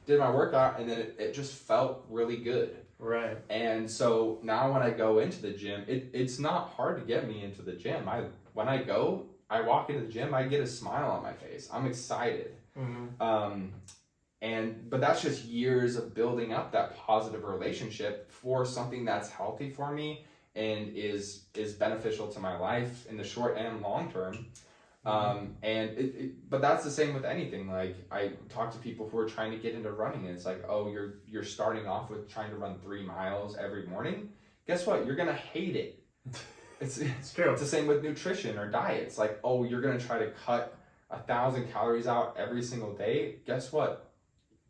S1: did my workout, and then it just felt really good.
S2: Right.
S1: And so now when I go into the gym, it's not hard to get me into the gym. When I walk into the gym, I get a smile on my face. I'm excited.
S2: Mm-hmm.
S1: But that's just years of building up that positive relationship for something that's healthy for me and is beneficial to my life in the short and long term. But that's the same with anything. Like, I talk to people who are trying to get into running, and it's like, oh, you're starting off with trying to run 3 miles every morning. Guess what? You're gonna hate it. It's
S2: true.
S1: It's the same with nutrition or diet. It's like, oh, you're gonna try to cut 1,000 calories out every single day. Guess what?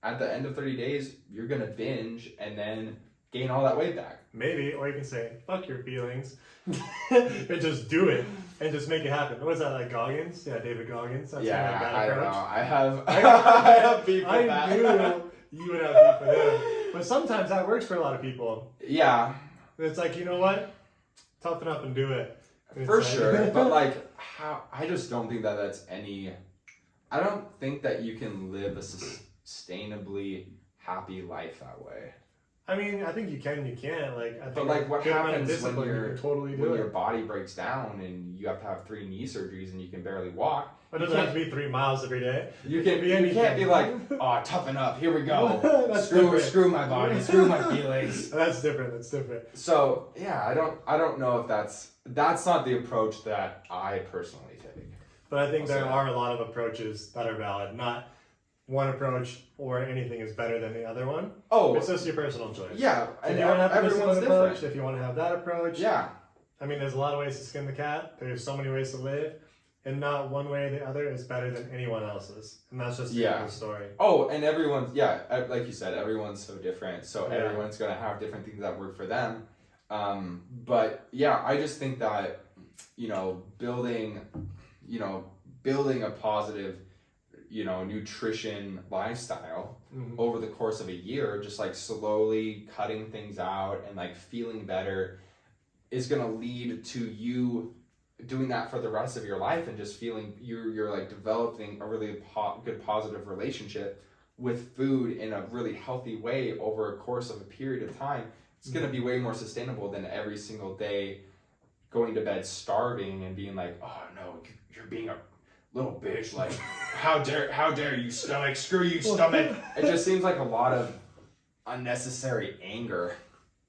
S1: At the end of 30 days, you're gonna binge and then gain all that weight back.
S2: Maybe, or you can say, fuck your feelings, and just do it, and just make it happen. What is that, like Goggins? Yeah, David Goggins. That's
S1: I don't know. I have beef with
S2: I
S1: that.
S2: knew you would have beef with him. But sometimes that works for a lot of people.
S1: Yeah.
S2: It's like, you know what? Toughen up and do it.
S1: For sure. But like, I just don't think that's I don't think that you can live a sustainably happy life that way.
S2: I mean, I think you can, you can't. Like, I think,
S1: but like, what happens when
S2: your
S1: your body breaks down and you have to have 3 knee surgeries and you can barely walk?
S2: It doesn't have to be 3 miles every day.
S1: You can't be like, oh, toughen up, here we go. Screw my body, screw my feelings.
S2: That's different.
S1: So yeah, I don't know if that's not the approach that I personally take.
S2: But I think there are a lot of approaches that are valid. Not one approach or anything is better than the other one.
S1: Oh,
S2: it's just your personal choice.
S1: Yeah,
S2: if you want to have
S1: everyone's
S2: this approach, if you want to have that approach,
S1: yeah.
S2: I mean, there's a lot of ways to skin the cat. There's so many ways to live, and not one way or the other is better than anyone else's. And that's just the story.
S1: Oh, and everyone's like you said, everyone's so different. So everyone's gonna have different things that work for them. But yeah, I just think that building a positive nutrition lifestyle over the course of a year, just like slowly cutting things out and like feeling better, is going to lead to you doing that for the rest of your life, and just feeling you're like developing a really good positive relationship with food in a really healthy way over a course of a period of time. It's going to be way more sustainable than every single day going to bed starving and being like, oh no, you're being a little bitch, like, how dare you, stomach, screw you, stomach. It just seems like a lot of unnecessary anger.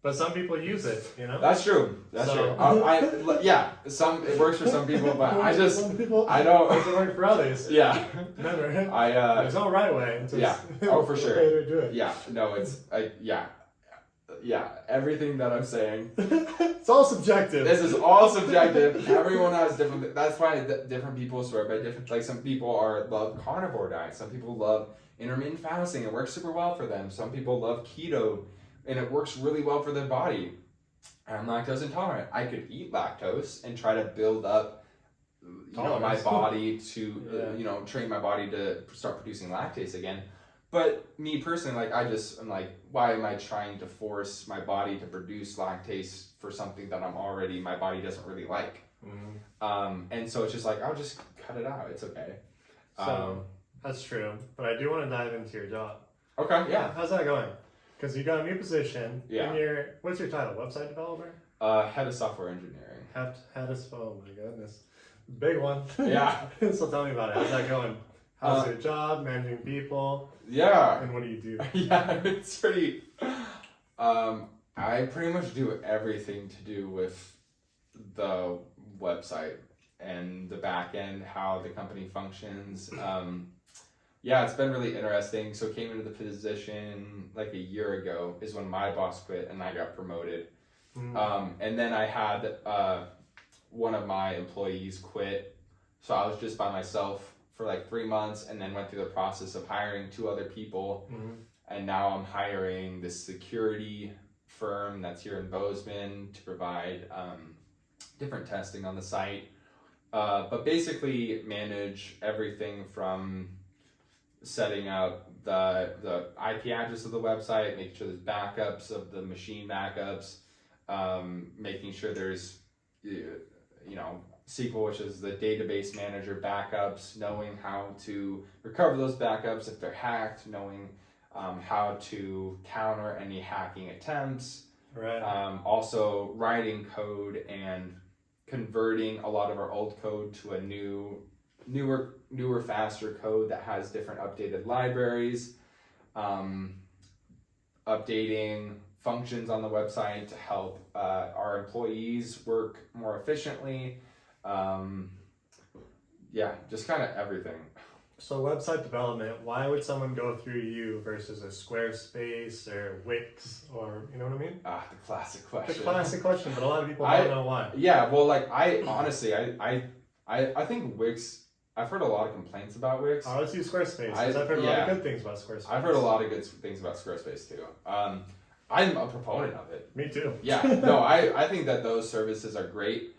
S2: But some people use it,
S1: That's true. That's true. It works for some people, but I don't.
S2: It doesn't work for others.
S1: Yeah.
S2: Remember,
S1: there's
S2: no right way.
S1: For sure.
S2: Way to do it.
S1: Yeah. No, everything that I'm saying.
S2: It's all subjective.
S1: This is all subjective. Everyone has different. That's why different people swear by different. Like, some people love carnivore diets. Some people love intermittent fasting. It works super well for them. Some people love keto, and it works really well for their body. I'm lactose intolerant. I could eat lactose and try to build up, my body to, train my body to start producing lactase again. But me personally, I'm like, why am I trying to force my body to produce lactase for something that my body doesn't really like? And so it's just like, I'll just cut it out. It's okay.
S2: So that's true. But I do want to dive into your job.
S1: Okay, yeah.
S2: How's that going? Because you got a new position.
S1: Yeah.
S2: What's your title? Website developer?
S1: Head of software engineering.
S2: Oh my goodness. Big one.
S1: Yeah.
S2: So tell me about it. How's that going? How's your job, managing people?
S1: Yeah.
S2: And what do you do?
S1: Yeah, it's pretty... I pretty much do everything to do with the website and the back end, how the company functions. It's been really interesting. So came into the position like a year ago is when my boss quit and I got promoted. And then I had one of my employees quit. So I was just by myself for like 3 months and then went through the process of hiring 2 other people. And now I'm hiring this security firm that's here in Bozeman to provide different testing on the site. But basically manage everything from setting up the IP address of the website, making sure there's backups of the machine backups, making sure there's, SQL, which is the database manager backups, knowing how to recover those backups if they're hacked, knowing how to counter any hacking attempts.
S2: Right.
S1: Also writing code and converting a lot of our old code to a newer, faster code that has different updated libraries, updating functions on the website to help our employees work more efficiently. Just kind of everything.
S2: So website development, why would someone go through you versus a Squarespace or Wix or, you know what I mean?
S1: The classic question.
S2: The classic question, but a lot of people don't know why.
S1: Yeah, well, like I honestly, I think Wix, I've heard a lot of complaints about Wix.
S2: Let's use Squarespace, because I've heard a lot of good things about Squarespace.
S1: I've heard a lot of good things about Squarespace too. I'm a proponent of it.
S2: Me too.
S1: Yeah, no, I think that those services are great.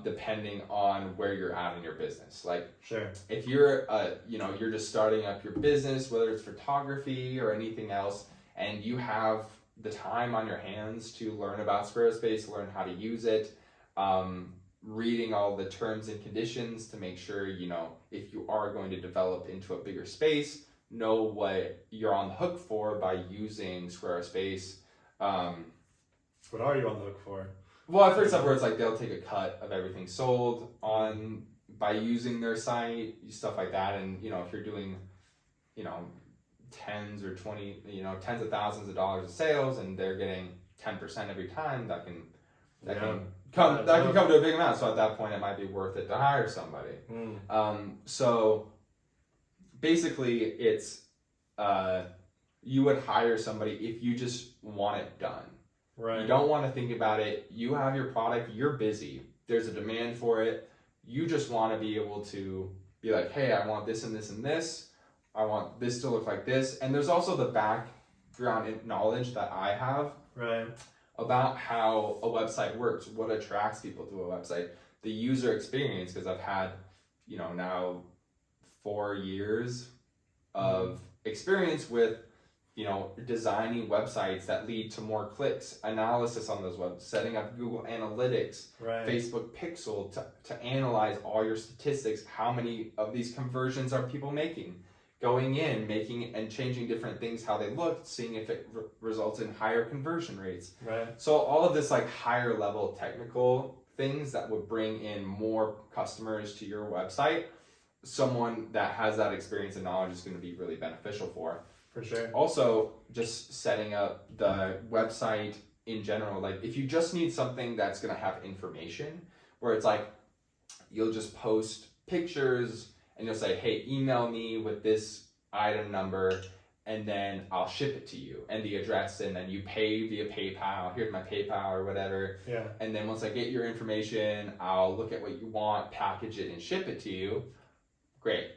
S1: Depending on where you're at in your business. Like,
S2: sure,
S1: if you're you're just starting up your business, whether it's photography or anything else, and you have the time on your hands to learn about Squarespace, learn how to use it, reading all the terms and conditions to make sure, if you are going to develop into a bigger space, know what you're on the hook for by using Squarespace.
S2: What are you on the hook for?
S1: Well, I've heard stuff where it's like they'll take a cut of everything sold by using their site, stuff like that. And, if you're doing, tens or 20, tens of thousands of dollars of sales and they're getting 10% every time, that can come to a big amount. So at that point, it might be worth it to hire somebody. So basically it's, you would hire somebody if you just want it done.
S2: Right.
S1: You don't want to think about it. You have your product. You're busy. There's a demand for it. You just want to be able to be like, hey, I want this and this and this. I want this to look like this. And there's also the background knowledge that I have about how a website works, what attracts people to a website, the user experience, because I've had, now 4 years of experience with designing websites that lead to more clicks, analysis on those websites, setting up Google Analytics, Facebook Pixel to analyze all your statistics. How many of these conversions are people making? Going in, making and changing different things, how they look, seeing if it results in higher conversion rates. So all of this like higher level technical things that would bring in more customers to your website, someone that has that experience and knowledge is going to be really beneficial for.
S2: For sure.
S1: Also, just setting up the website in general. Like, if you just need something that's going to have information, where it's like, you'll just post pictures and you'll say, hey, email me with this item number, and then I'll ship it to you, and the address, and then you pay via PayPal. Here's my PayPal or whatever.
S2: Yeah.
S1: And then once I get your information, I'll look at what you want, package it, and ship it to you. Great.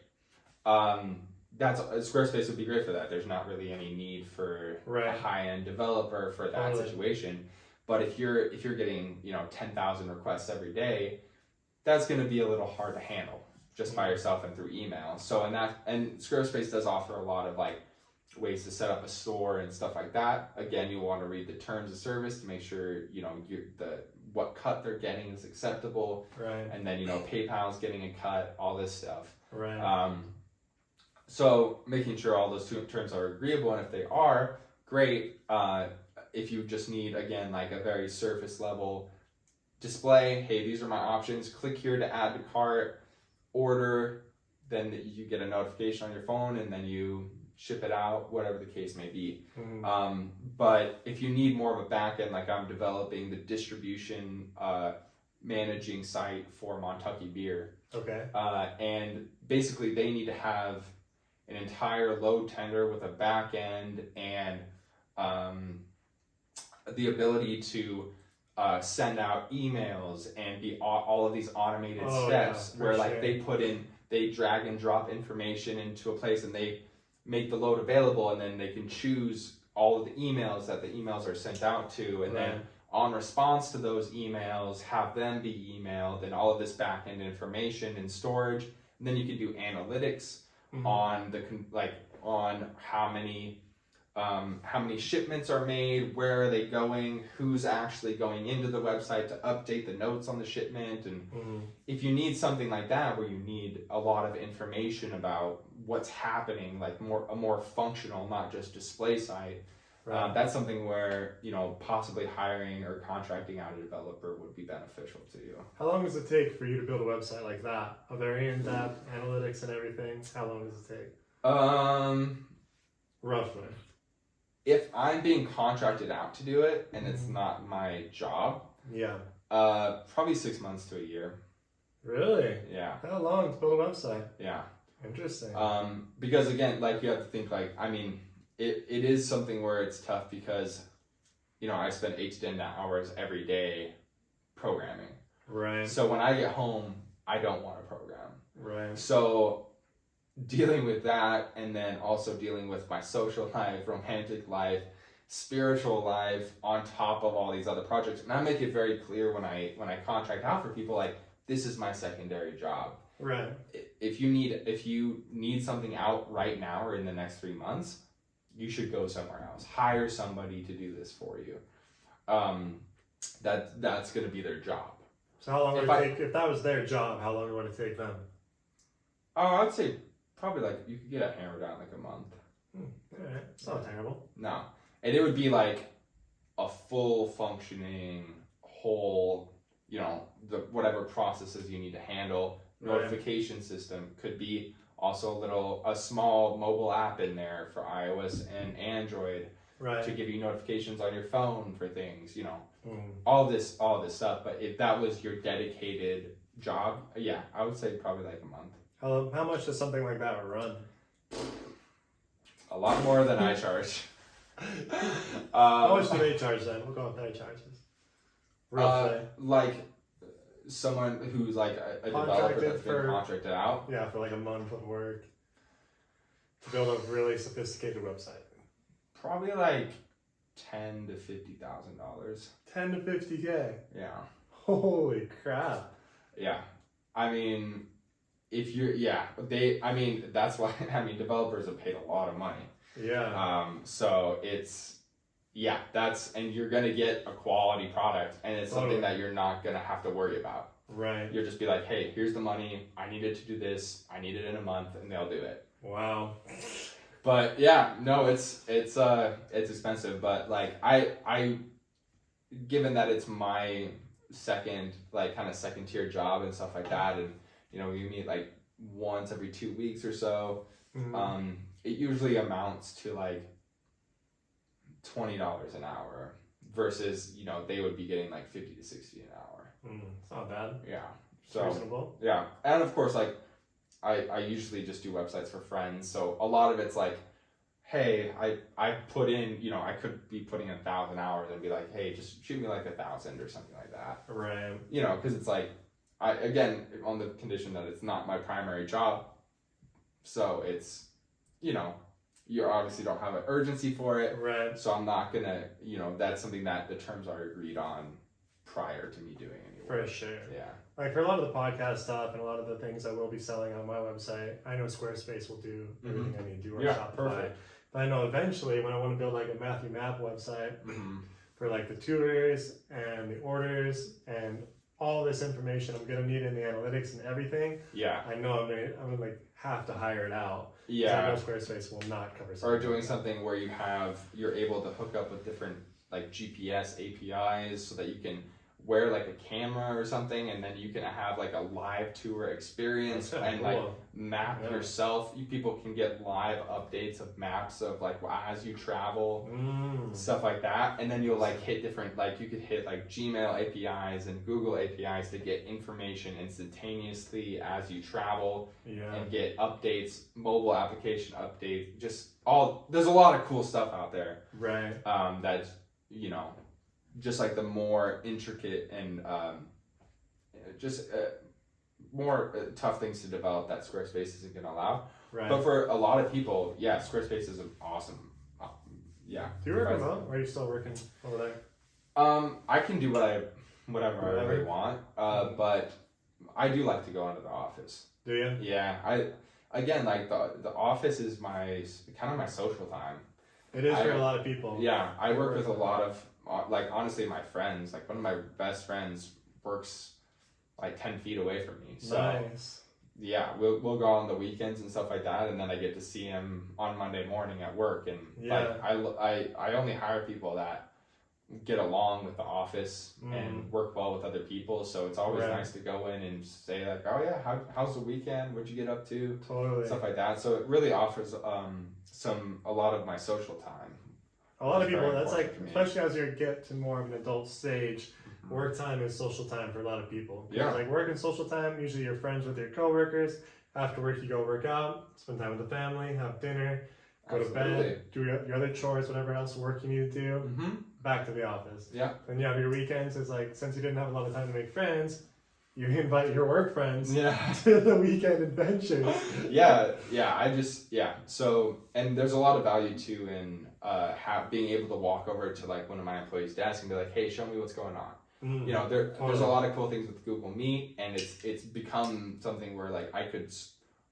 S1: Squarespace would be great for that. There's not really any need for a high-end developer for that situation. But if you're getting 10,000 requests every day, that's going to be a little hard to handle just by yourself and through email. So and Squarespace does offer a lot of like ways to set up a store and stuff like that. Again, you'll want to read the terms of service to make sure what cut they're getting is acceptable. And then PayPal's getting a cut, all this stuff. So making sure all those terms are agreeable, and if they are, great. If you just need, again, like a very surface level display, hey, these are my options, click here to add to cart, order, then you get a notification on your phone, and then you ship it out, whatever the case may be. But if you need more of a back end, like I'm developing the distribution managing site for Montucky Beer. And basically they need to have an entire load tender with a back end and the ability to send out emails and be all of these automated steps where like they put in they drag and drop information into a place and they make the load available, and then they can choose all of the emails that the emails are sent out to, and then on response to those emails, have them be emailed, and all of this back-end information and storage. And then you can do analytics on the on how many shipments are made, where are they going, who's actually going into the website to update the notes on the shipment. And if you need something like that, where you need a lot of information about what's happening, like a more functional, not just display site, that's something where, you know, possibly hiring or contracting out a developer would be beneficial to you.
S2: How long does it take for you to build a website like that? Are there in-depth analytics and everything? How long does it take? Roughly.
S1: If I'm being contracted out to do it and it's not my job, probably 6 months to a year.
S2: Really?
S1: Yeah.
S2: How long to build a website?
S1: Yeah.
S2: Interesting.
S1: Because again, like, you have to think, like, I mean, it is something where it's tough because, you know, I spend 8 to 10 hours every day programming.
S2: Right.
S1: So when I get home, I don't want to program.
S2: Right.
S1: So dealing with that, and then also dealing with my social life, romantic life, spiritual life, on top of all these other projects. And I make it very clear when I contract out for people, like, this is my secondary job.
S2: Right.
S1: If you need something out right now or in the next 3 months, you should go somewhere else. Hire somebody to do this for you. That's going to be their job.
S2: So how long would it take, if that was their job, how long would it take them?
S1: I'd say probably, like, you could get it hammered out in like a month.
S2: Alright, it's not terrible.
S1: No. And it would be like a full functioning whole, you know, the whatever processes you need to handle. Notification system could be also a small mobile app in there for iOS and Android to give you notifications on your phone for things, you know, all this stuff. But if that was your dedicated job, I would say probably like a month.
S2: How much does something like that run?
S1: A lot more than I charge.
S2: How much do they charge then? We'll go with their charges. Roughly.
S1: Like someone who's like a developer that's been contracted out.
S2: Yeah, for like a month of work to build a really sophisticated website.
S1: Probably like $10,000 to $50,000.
S2: $10,000 to $50,000.
S1: Yeah.
S2: Holy crap.
S1: Yeah. I mean, that's why, developers have paid a lot of money.
S2: Yeah.
S1: So and you're going to get a quality product, and it's something that you're not going to have to worry about.
S2: Right.
S1: You'll just be like, hey, here's the money. I needed to do this. I need it in a month, and they'll do it.
S2: Wow.
S1: But yeah, no, it's expensive, but like I given that it's my second tier job and stuff like that, and you know, we meet like once every 2 weeks or so. It usually amounts to like $20 an hour versus, you know, they would be getting like 50 to 60 an hour.
S2: It's not bad.
S1: Yeah. So
S2: reasonable.
S1: Yeah. And of course, like I usually just do websites for friends. So a lot of it's like, hey, I put in, you know, I could be putting in 1,000 hours and be like, hey, just shoot me like 1,000 or something like that.
S2: Right.
S1: You know, because it's like, again, on the condition that it's not my primary job. So it's, you know, you obviously don't have an urgency for it.
S2: Right.
S1: So I'm not going to, you know, that's something that the terms are agreed on prior to me doing any work.
S2: For sure.
S1: Yeah.
S2: Like for a lot of the podcast stuff and a lot of the things I will be selling on my website, I know Squarespace will do everything I need to do or Shopify.
S1: Perfect.
S2: But I know eventually when I want to build like a Matthew Map website for like the tutors and the orders and all this information I'm gonna need in the analytics and everything. Yeah. I know I'm gonna like have to hire it out. Yeah. I know Squarespace will not cover something.
S1: Or doing something where you're able to hook up with different like GPS APIs so that you can wear like a camera or something, and then you can have like a live tour experience and like map yourself. People can get live updates of maps of like as you travel, stuff like that. And then you'll like hit different, like you could hit like Gmail APIs and Google APIs to get information instantaneously as you travel and get updates, mobile application updates, there's a lot of cool stuff out there.
S2: Right.
S1: That's, you know, just like the more intricate and more tough things to develop that Squarespace isn't going to allow.
S2: Right.
S1: But for a lot of people, yeah, Squarespace is an awesome. Yeah.
S2: Do you work remote, or are you still working over there?
S1: I can do whatever I really want. But I do like to go into the office.
S2: Do you?
S1: Yeah. Again, like the office is my kind of my social time.
S2: It is for a lot of people.
S1: Yeah, I work with a lot of like honestly my friends. Like one of my best friends works like 10 feet away from me. So
S2: nice.
S1: Yeah, we'll go on the weekends and stuff like that, and then I get to see him on Monday morning at work. And like I only hire people that get along with the office and work well with other people. So it's always nice to go in and say like, oh yeah, how's the weekend? What'd you get up to?
S2: Totally.
S1: Stuff like that. So it really offers a lot of my social time.
S2: A lot of people, that's like, especially as you get to more of an adult stage, work time is social time for a lot of people.
S1: Yeah.
S2: Like work and social time, usually you're friends with your coworkers. After work, you go work out, spend time with the family, have dinner, go to bed, do your other chores, whatever else work you need to do, back to the office.
S1: Yeah.
S2: Then you have your weekends. It's like, since you didn't have a lot of time to make friends, you invite your work friends to the weekend adventures. So, and there's a lot of value too in being able to walk over to like one of my employees' desks and be like, hey, show me what's going on. You know, there's a lot of cool things with Google Meet, and it's become something where like I could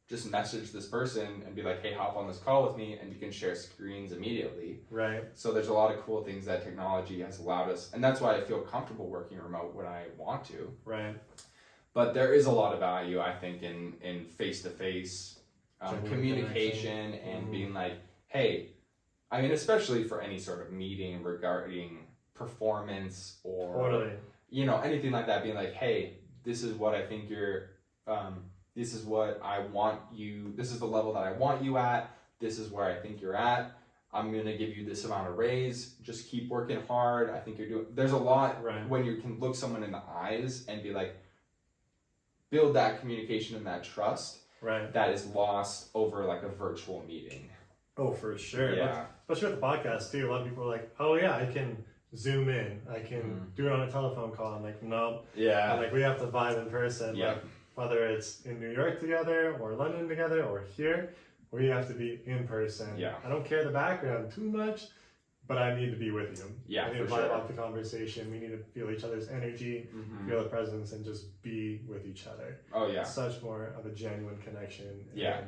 S2: just message this person and be like, hey, hop on this call with me, and you can share screens immediately. Right. So
S1: there's a lot of cool things that technology has allowed us, and that's why I feel comfortable working remote when I want to.
S2: Right.
S1: But there is a lot of value, I think, in face-to-face communication and being like, hey, I mean, especially for any sort of meeting regarding performance or, you know, anything like that, being like, hey, this is what I think this is what I want you, this is the level that I want you at, this is where I think you're at, I'm going to give you this amount of raise, just keep working hard, I think you're doing, there's a lot when you can look someone in the eyes and be like, build that communication and that trust that is lost over like a virtual meeting.
S2: Oh, for sure. Yeah. Especially with the podcast too, a lot of people are like, oh yeah, I can Zoom in, I can do it on a telephone call. I'm like, no. Yeah. I'm like, we have to vibe in person. Yeah. Like, whether it's in New York together or London together or here, we have to be in person. Yeah. I don't care the background too much, but I need to be with you. Yeah, I need to vibe off the conversation. We need to feel each other's energy, feel the presence, and just be with each other. Oh yeah. It's such more of a genuine connection. And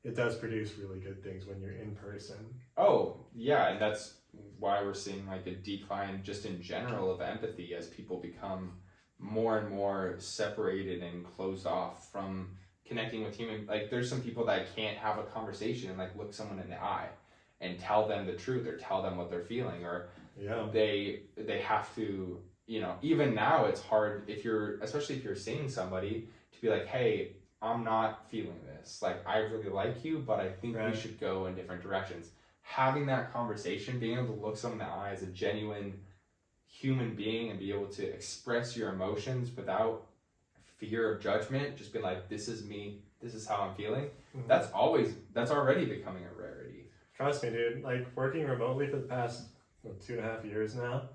S2: it does produce really good things when you're in person. Oh yeah, and that's why we're seeing like a decline just in general of empathy as people become more and more separated and closed off from connecting with human. Like there's some people that can't have a conversation and like look someone in the eye and tell them the truth or tell them what they're feeling, or they have to, you know, even now it's hard especially if you're seeing somebody, to be like, hey, I'm not feeling this, like I really like you, but I think we should go in different directions. Having that conversation, being able to look someone in the eye as a genuine human being and be able to express your emotions without fear of judgment, just be like, this is me, this is how I'm feeling. That's already becoming a rarity. Trust me, dude, like working remotely for the past 2.5 years now,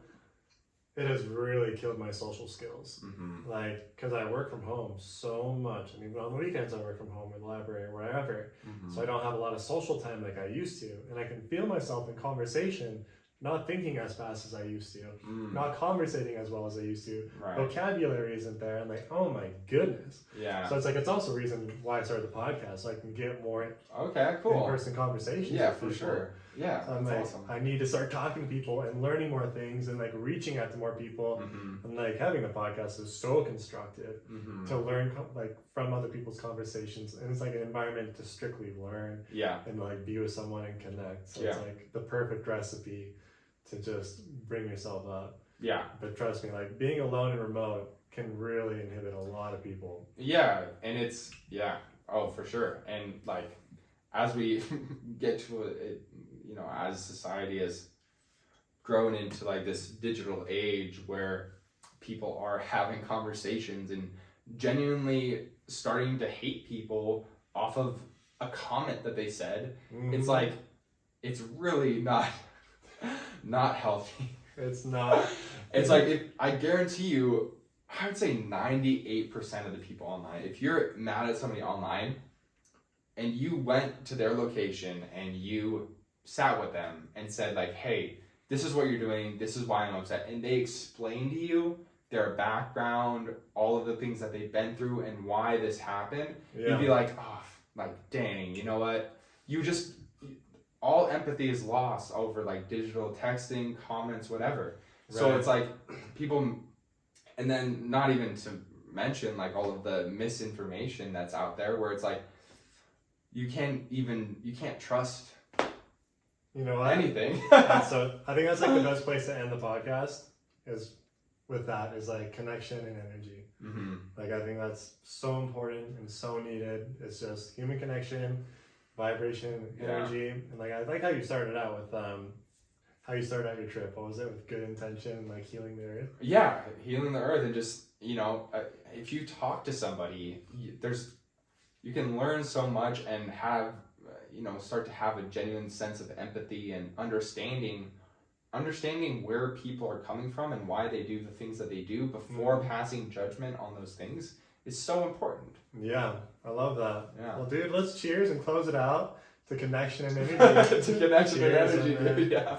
S2: it has really killed my social skills. Like, because I work from home so much, and even on the weekends I work from home in the library or wherever, so I don't have a lot of social time like I used to, and I can feel myself in conversation not thinking as fast as I used to, not conversating as well as I used to. Vocabulary isn't there. I'm like, oh my goodness. Yeah. So it's like, it's also a reason why I started the podcast, so I can get more in-person conversations. Yeah, for sure. Yeah, so I'm like, awesome. I need to start talking to people and learning more things and like reaching out to more people. And like having the podcast is so constructive to learn like from other people's conversations, and it's like an environment to strictly learn and like be with someone and connect. So it's like the perfect recipe to just bring yourself up. Yeah. But trust me, like being alone and remote can really inhibit a lot of people.
S1: Yeah, and it's oh for sure. And like as we get to it, you know, as society has grown into like this digital age where people are having conversations and genuinely starting to hate people off of a comment that they said, it's like, it's really not healthy.
S2: It's not.
S1: It's like, I guarantee you, I would say 98% of the people online, if you're mad at somebody online and you went to their location and you sat with them and said like, hey, this is what you're doing, this is why I'm upset, and they explain to you their background, all of the things that they've been through and why this happened, you'd be like, oh, like, dang, you know what? All empathy is lost over like digital texting, comments, whatever. Right. So it's like people, and then not even to mention like all of the misinformation that's out there where it's like, you can't trust anything.
S2: So I think that's like the best place to end the podcast is like connection and energy. Mm-hmm. Like I think that's so important and so needed. It's just human connection, vibration, energy, and like I like how you started out with how you started out your trip. What was it? With good intention, like healing the earth.
S1: Yeah, healing the earth, and just if you talk to somebody, you can learn so much and have start to have a genuine sense of empathy and understanding where people are coming from and why they do the things that they do before passing judgment on those things is so important.
S2: Yeah, I love that. Yeah. Well, dude, let's cheers and close it out to connection and energy.
S1: To connection and energy, yeah.